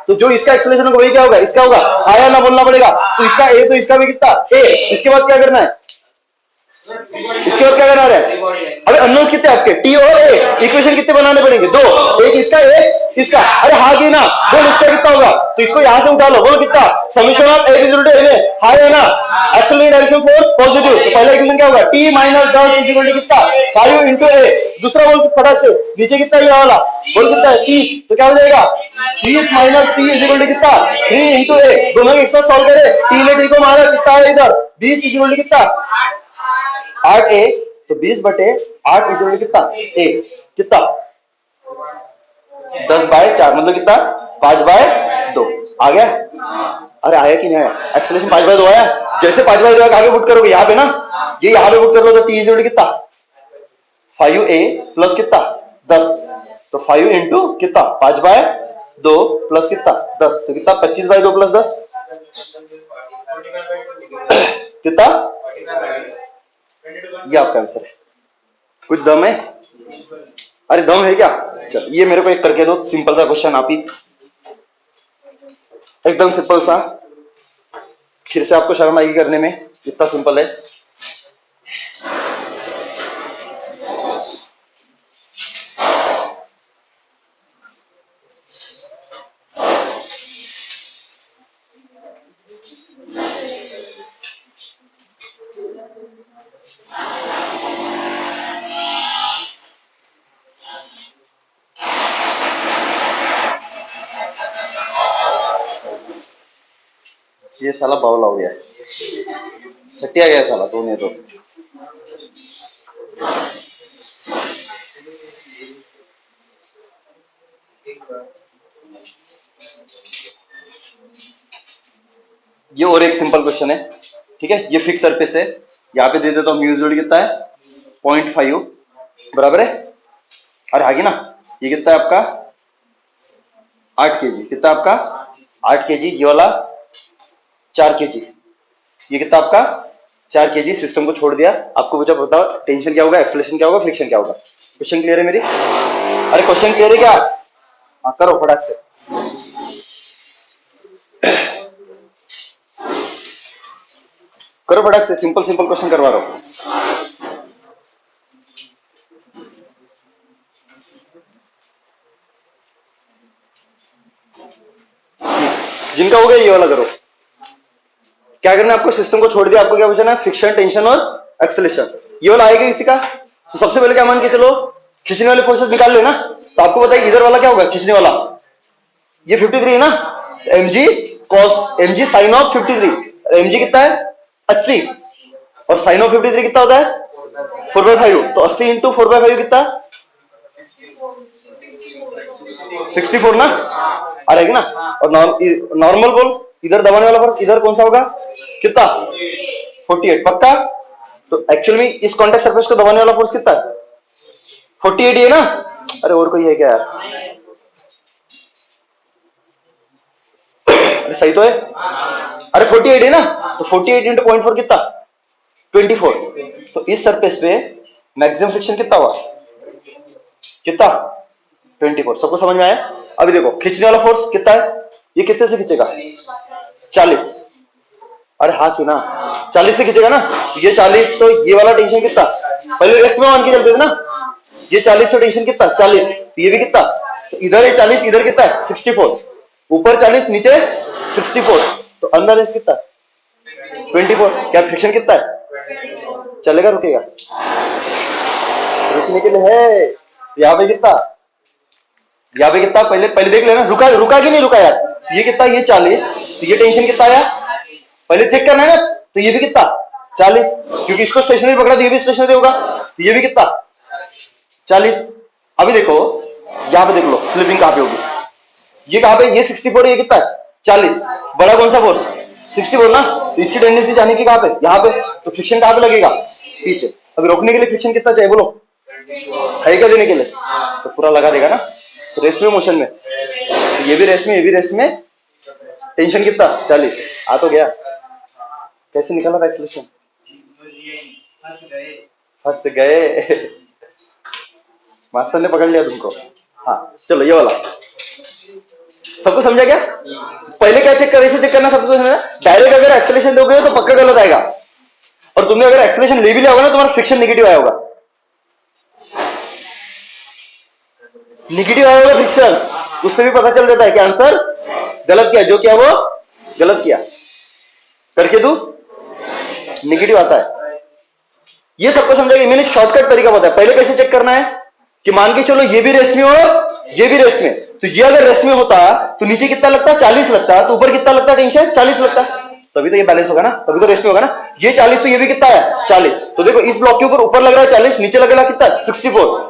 तो जो इसका एक्सेलरेशन होगा वही क्या होगा, इसका होगा। आया ना बोलना पड़ेगा। तो इसका A, तो इसका भी कितना A। इसके बाद क्या करना है, इसके बाद क्या करना है? अबे अननोन्स कितने आपके, T और A। इक्वेशन कितने बनाने पड़ेंगे? 2, एक इसका एक इसका। अरे हाँ की ना बोल, इसका कितना होगा? तो इसको यहां से उठा लो, बोलो कितना, summation of A is equal to A। हाँ है ना, एक्सेलरेटिंग डायरेक्शन फोर्स पॉजिटिव। तो पहला इक्वेशन क्या होगा, T minus 10 is equal to कितना 5 इंटू A। दूसरा बोल फटाक से, नीचे कितना ये वाला बोल कितना है 30। तो क्या हो जाएगा 30 minus T is equal to कितना 3 इंटू A। दोनों एक साथ सॉल्व करे, T ने T को मारा, कितना है इधर 20 इज इक्वल टू कितना 8A। तो 20 बटे 8 इज इक्वल टू कितना A, कितना 10/4, मतलब कितना 5/2 आ गया। अरे आया कि नहीं आया? एक्सेलरेशन 5/2 आया। जैसे 5/2 आगे पुट करोगे यहाँ पे ना, ये यहाँ पे पुट कर लो, तो T इज इक्वल टू कितना 5A प्लस कितना 10। तो 5 इंटू कितना 5/2 प्लस कितना 10, तो कितना 25/2 प्लस 10 कितना, ये आपका आंसर है। कुछ दम है? अरे दम है क्या? चलो ये मेरे को एक करके दो, सिंपल सा क्वेश्चन, आप ही एकदम सिंपल सा। फिर से आपको शर्म आएगी करने में, इतना सिंपल है। ये साला बाउल हो गया, सटिया गया साला तूने तो। ये और एक सिंपल क्वेश्चन है, ठीक है। ये फिक्स सरफेस है, यहाँ पे दे देता हूँ, म्यू इज कितना है 0.5 बराबर है। अरे आगे ना, ये कितना है आपका 8 kg, कितना आपका 8 kg, ये वाला 4 kg, ये कितना आपका 4 kg। सिस्टम को छोड़ दिया, आपको पूछा बताओ टेंशन क्या होगा, एक्सेलरेशन क्या होगा, फ्रिक्शन क्या होगा। क्वेश्चन क्लियर है मेरी? अरे क्वेश्चन क्लियर है क्या? हाँ करो फटाक से। करो फटाक से, सिंपल सिंपल क्वेश्चन करवा रहा हूं। जिनका हो गया ये वाला करो। क्या करना है आपको, सिस्टम को छोड़ दिया, आपको क्या पूछना है, फ्रिक्शन, टेंशन और एक्सेलरेशन। ये वाला आएगा किसी का, तो सबसे पहले क्या मान के चलो, खींचने वाले फोर्सेस निकाल लो ना। तो आपको बताइए इधर वाला क्या होगा, खींचने वाला ये 53 है ना, तो mg cos mg sin of 53, mg कितना है 80, और sin ऑफ 53 कितना होता है 4/5। तो 80 इंटू 4/5 कितना 64 ना, आ रहेगी ना। और नॉर्मल बोल, इधर दबाने वाला फोर्स इधर कौन सा होगा, कितना 48 पक्का। तो एक्चुअल में इस कॉन्टेक्ट सरफेस को दबाने वाला फोर्स कितना है 48 है ना। अरे और कोई है क्या यार, अरे सही तो है। अरे 48 है ना, तो 48 इंटू 0.4 कितना 24। तो इस सरफेस पे मैक्सिमम फ्रिक्शन कितना हुआ कितना 24। सबको समझ में आया? अभी देखो खींचने वाला फोर्स कितना है, ये कितने से खींचेगा 40। अरे हाँ कि ना 40 से खींचेगा ना, ये 40 तो ये वाला टेंशन कितना, पहले रेस्ट में मान के चलते थे ना, ये 40 तो टेंशन कितना 40, तो ये भी कितना, तो इधर है 40, इधर कितना है 64, ऊपर 40 नीचे 64, तो अंदर कितना 24। क्या फ्रिक्शन कितना है, चलेगा रुकेगा, रुकने के लिए है। यहाँ पे कितना, यहाँ पे कितना, पहले पहले देख लेना, रुका रुका कि नहीं रुका यार, ये कितना, ये 40, तो ये टेंशन कितना आया, पहले चेक करना है ना, तो ये भी कितना 40, क्योंकि इसको स्टेशनरी पकड़ा तो ये भी स्टेशनरी होगा, तो ये भी कितना 40। अभी देखो यहाँ पे देख लो स्लिपिंग कहां पे होगी, ये कहां पे, ये 64, ये कितना है 40, बड़ा कौन सा फोर्स 64 ना, तो इसकी टेंडेंसी जाने की कहां पे, यहाँ पे, तो फ्रिक्शन कहां पे लगेगा पीछे। अभी रोकने के लिए फ्रिक्शन कितना चाहिए बोलो, है क्या देने के लिए, तो पूरा लगा देगा ना, तो रेस्ट में मोशन में, तो ये भी रेस्ट में, ये भी रेस्ट में, टेंशन कितना 40, आ तो गया। कैसे निकाला था एक्सेलरेशन, फंस गए मास्टर ने पकड़ लिया तुमको। हाँ चलो ये वाला सबको समझा क्या, पहले क्या चेक कर, इसे चेक करना सबको समझा, डायरेक्ट अगर एक्सेलरेशन दोगे तो पक्का गलत आएगा, और तुमने अगर एक्सेलरेशन ले भी लिया होगा ना, तुम्हारा फ्रिक्शन नेगेटिव आया होगा, नेगेटिव आया होगा फ्रिक्शन, उससे भी पता चल जाता है कि आंसर गलत किया, जो किया वो गलत किया, करके तू नेगेटिव आता है। ये सबको समझाएगा, मैंने शॉर्टकट तरीका बताया। पहले कैसे चेक करना है कि मान के चलो ये भी रेस्ट में और ये भी रेस्ट में, तो ये अगर रेस्ट में होता तो नीचे कितना लगता 40 लगता, तो ऊपर कितना लगता टेंशन 40 लगता, तभी तो ये बैलेंस होगा ना, तभी तो रेस्ट में होगा ना। ये 40 तो ये भी कितना है 40, तो देखो इस ब्लॉक के ऊपर लग रहा है 40, नीचे लग रहा है कितना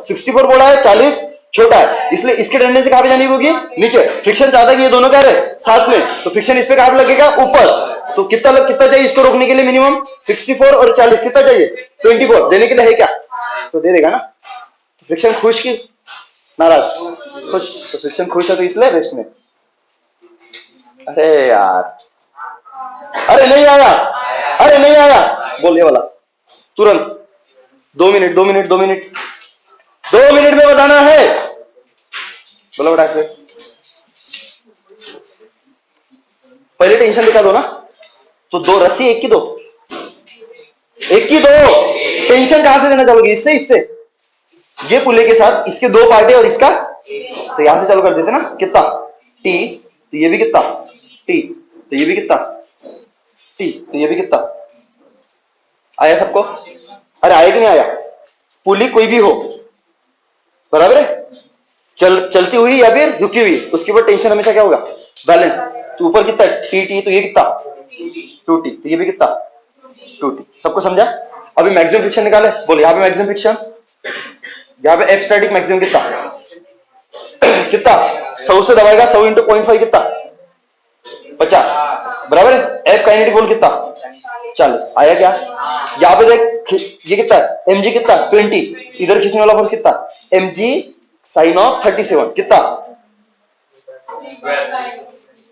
64 बड़ा है 40 छोटा है, इसलिए इसकी टेंडेंसी कहां पे जानी होगी नीचे, फ्रिक्शन चाहता है कि ये दोनों क्या रहे साथ में, तो फ्रिक्शन इस पे कहां पे लगेगा ऊपर, तो कितना चाहिए इसको रोकने के लिए, मिनिमम 64 और 40 कितना चाहिए 24 देने के लिए है क्या, तो दे देगा ना। तो फ्रिक्शन खुश की नाराज, खुश, तो फ्रिक्शन खुश है तो इसलिए रेस्ट में। अरे यार, अरे नहीं आया, अरे नहीं आया, बोल ये वाला तुरंत 2 मिनट 2 मिनट 2 मिनट 2 मिनट में बताना है, बोलो फटाक से, पहले टेंशन दिखा दो ना, तो 2 रस्सी एक की दो, एक की दो, टेंशन कहां से देना चाहोगे, इससे इससे, ये पुले के साथ इसके 2 पार्ट है और इसका, तो यहां से चालू कर देते ना, कितना टी, तो ये भी कितना टी, तो ये भी कितना टी, तो ये भी कितना आया सबको, अरे आया कि नहीं आया, पुली कोई भी हो बराबर है, चलती हुई या फिर झुकी हुई, उसके ऊपर टेंशन हमेशा क्या होगा बैलेंस, तो ऊपर कितना टी टी, तो ये कितना 2t, तो ये भी कितना 2t, सबको समझा। अभी मैक्सिमम फ्रिक्शन निकाले, बोले यहाँ पे मैक्सिमम फ्रिक्शन, यहाँ पे एफ स्टैटिक मैक्सिमम कितना कितना 100 से दबाएगा, 100 इंटू 0.5 कितना 50 बराबर है, एफ काइनेटिक बोल कितना 40 आया क्या। यहाँ पे देख ये कितना है mg कितना 20, इधर खींचने वाला फोर्स कितना mg साइन ऑफ 37 कितना,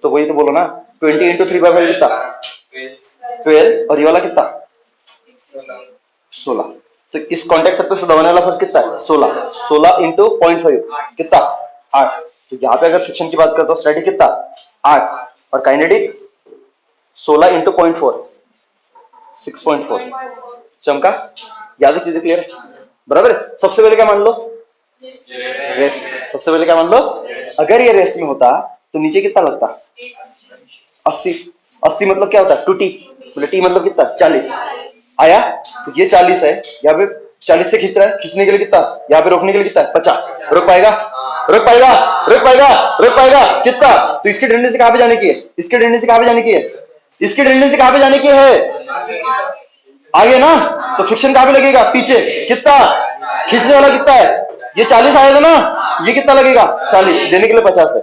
तो वही तो बोलो ना 20 इंटू 3/5 कितना 12, और ये वाला कितना 16, तो इस कॉन्टेक्ट सरफेस पे दबाने वाला फोर्स कितना है 16 इंटू 0.5 कितना 8, तो यहाँ पे अगर फ्रिक्शन की बात करते हो स्टैटिक कितना 8, और काइनेटिक 16 इंटू 0.4 6.4, चमका, याद चीजें क्लियर है बराबर है। सबसे पहले क्या मान लो रेस्ट, सबसे पहले क्या मान लो, अगर ये रेस्ट में होता तो नीचे कितना लगता 80 मतलब क्या होता है 2t, बोले t मतलब कितना 40 आया, तो ये 40 है, यहाँ पे 40 से खींच रहा है, खींचने के लिए कितना, यहाँ पे रोकने के लिए कितना 50, रोक पाएगा रोक पाएगा रोक पाएगा रोक पाएगा कितना, तो इसकी टेंडेंसी कहां पे जाने की है, इसकी टेंडेंसी कहां पे जाने की है, इसकी टेंडेंसी कहां पे जाने की है आगे ना, तो फ्रिक्शन कहां पे लगेगा पीछे, कितना खींचने वाला कितना है, ये 40 आएगा ना, ये कितना लगेगा 40, देने के लिए 50 है।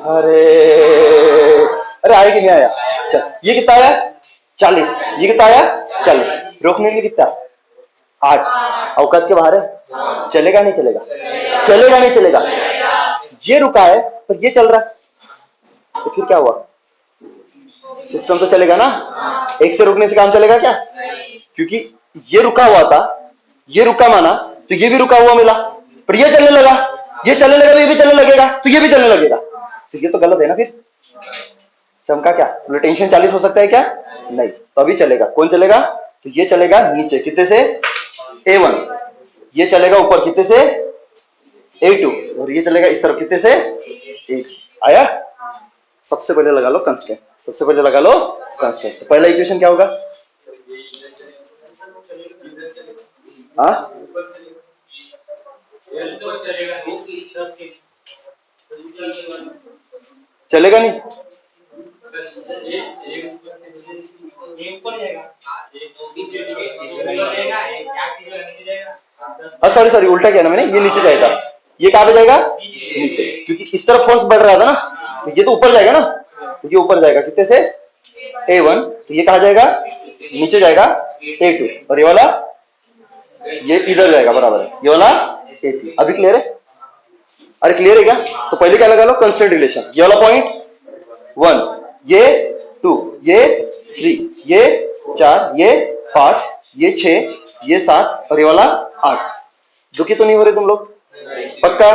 अरे अरे आया कि नहीं आया, चल ये कितना आया 40, ये कितना आया 40, रोकने के लिए कितना 8, औकात के बाहर है, चलेगा नहीं चलेगा, चलेगा नहीं चलेगा, ये रुका है पर ये चल रहा है, तो फिर क्या हुआ सिस्टम तो चलेगा ना, एक से रुकने से काम चलेगा क्या? क्योंकि ये रुका हुआ था, ये रुका माना तो ये भी रुका हुआ मिला, पर ये चलने लगा, ये चलने लगा तो ये भी चलने लगेगा, तो ये भी चलने लगेगा, तो ये तो गलत है ना फिर। चमका क्या? बोले टेंशन 40 हो सकता है क्या? नहीं, तो अभी चलेगा, कौन चलेगा? तो ये चलेगा नीचे कितने से? A1, ये चलेगा ऊपर कितने से? A2, और ये चलेगा इस तरफ कितने से? A3। आया? सबसे पहले लगा लो कंस्टेंट, सबसे पहले लगा लो कंस्टेंट। तो पहला इक्वेशन क्या होगा? हाँ, चलेगा नहीं, सॉरी सॉरी, उल्टा किया ना मैंने, ये नीचे जाएगा, ये कहां पे जाएगा? नीचे, क्योंकि इस तरफ फोर्स बढ़ रहा था ना, तो ये तो ऊपर जाएगा ना, तो ये ऊपर जाएगा कितने से? A1, तो ये कहा जाएगा? नीचे जाएगा A2, और ये वाला ये इधर जाएगा, बराबर है, ये वाला A3। अभी क्लियर है? अरे क्लियर है क्या? तो पहले क्या लगा लो? Constant relation. ये वाला पॉइंट 1, ये 2, ये 3, ये 4, ये 5, ये 6, ये 7, और ये वाला 8। दुखी तो नहीं हो रहे तुम लोग? पक्का?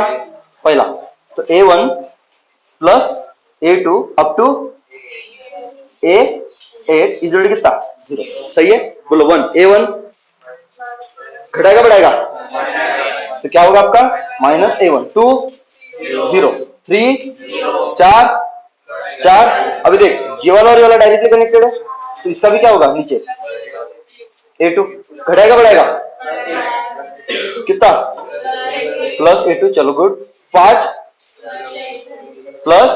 पहला तो A1 plus A2 up to A8 is कितना? 0। सही है? बोलो 1, A1 घटाएगा बढ़ाएगा? तो क्या होगा आपका? Minus A1, 2 0, 3 4। अभी देख, ये वाला और ये वाला डायरेक्टली कनेक्टेड है, तो इसका भी क्या होगा? नीचे A2 घटाएगा बढ़ाएगा? कितना? प्लस A2, चलो गुड। 5 प्लस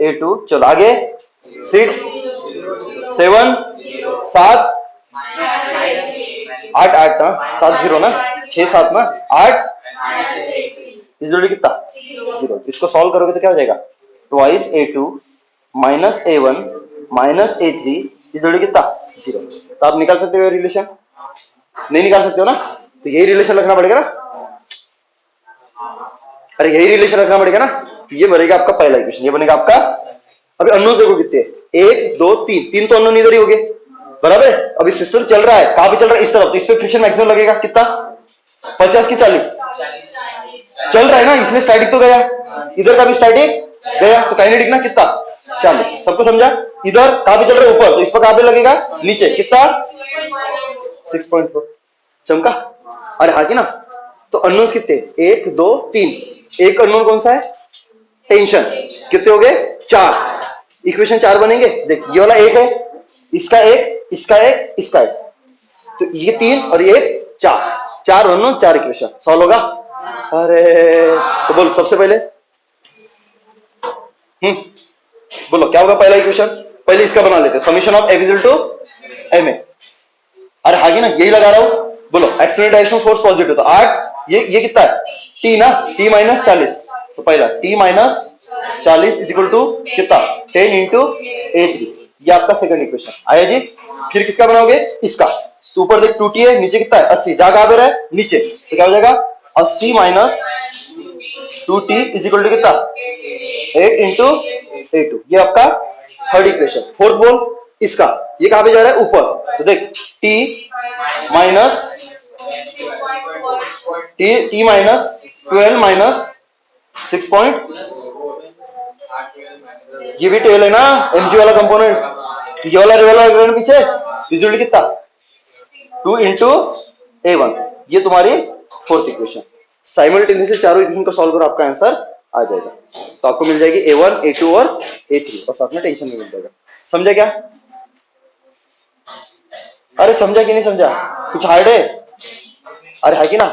A2, चलो आगे 6 7 7 8 8 ना, 7 0 ना, 6 7 ना, 8 इज कितना? 0। इसको सॉल्व करोगे तो क्या हो जाएगा? Twice A2 minus A1 minus A3 is कितना? 0। तो आप निकाल सकते हो रिलेशन? नहीं निकाल सकते हो ना, तो यही रिलेशन रखना पड़ेगा ना। अरे यही रिलेशन रखना पड़ेगा ना, तो ये बनेगा आपका पहला इक्वेशन, ये बनेगा आपका। अभी अननोन्स देखो कितने? 1 2 3, 3 तो अननोन इधर ही हो गए, बराबर है। अभी सिस्टम चल रहा है, कहां पे चल रहा है? इस तरफ, तो इस पे फ्रिक्शन मैक्सिमम लगेगा कितना? 50 की 40 चल रहा है ना, इसमें स्टैटिक तो गया, इधर का भी स्टैटिक गया, तो काइनेटिक ना कितना? 40। सबको समझा? इधर कहां पे चल रहा है? ऊपर, तो इस पर कहां पे लगेगा? नीचे, कितना? 6.4। चमका? अरे हाँ की ना। तो अननोन्स कितने? 1 2 3। एक अननोन कौन सा है? टेंशन। कितने हो गए? 4। इक्वेशन 4 बनेंगे। देख, ये वाला 1 है, इसका 1, इसका 1, इसका 1, तो ये 3 और ये 4, 4 अननोन, 4 इक्वेशन। सॉल्व होगा? अरे तो बोल सबसे पहले बोलो क्या होगा पहला इक्वेशन? पहले इसका बना लेते हैं, summation of F equal to ma। अरे हागी ना, यही लगा रहा हूं। बोलो एक्सटर्नल डायरेक्शन फोर्स पॉजिटिव, तो 8, ये कितना है? T ना, T माइनस 40, तो पहला T minus 40 is equal to कितना? 10 इंटू A3। ये आपका सेकंड इक्वेशन आया जी। फिर किसका बनाओगे? इसका। तो ऊपर देख 2T है, नीचे कितना है? 80, जा कहां पे रहा है? नीचे, तो क्या हो जाएगा? 80 minus 2T is equal to कितना? 8 इंटू A2। ये आपका थर्ड इक्वेशन। फोर्थ बोल इसका, ये कहां पे जा रहा है? ऊपर, तो देख T minus T minus 12 minus 6 point, ये भी टेल है ना, mg वाला कंपोनेंट, ये वाला रिवॉल्वर पीछे विजुअली कितना? 2 इंटू A1। ये तुम्हारी फोर्थ इक्वेशन। साइमल्टेनियसली चारों इक्वेशन को सॉल्व करो, आपका आंसर आ जाएगा। तो आपको मिल जाएगी A1 A2 और A3, और साथ में टेंशन भी मिल जाएगा। समझा क्या? अरे समझा कि नहीं समझा? कुछ हार्ड है? अरे है कि ना?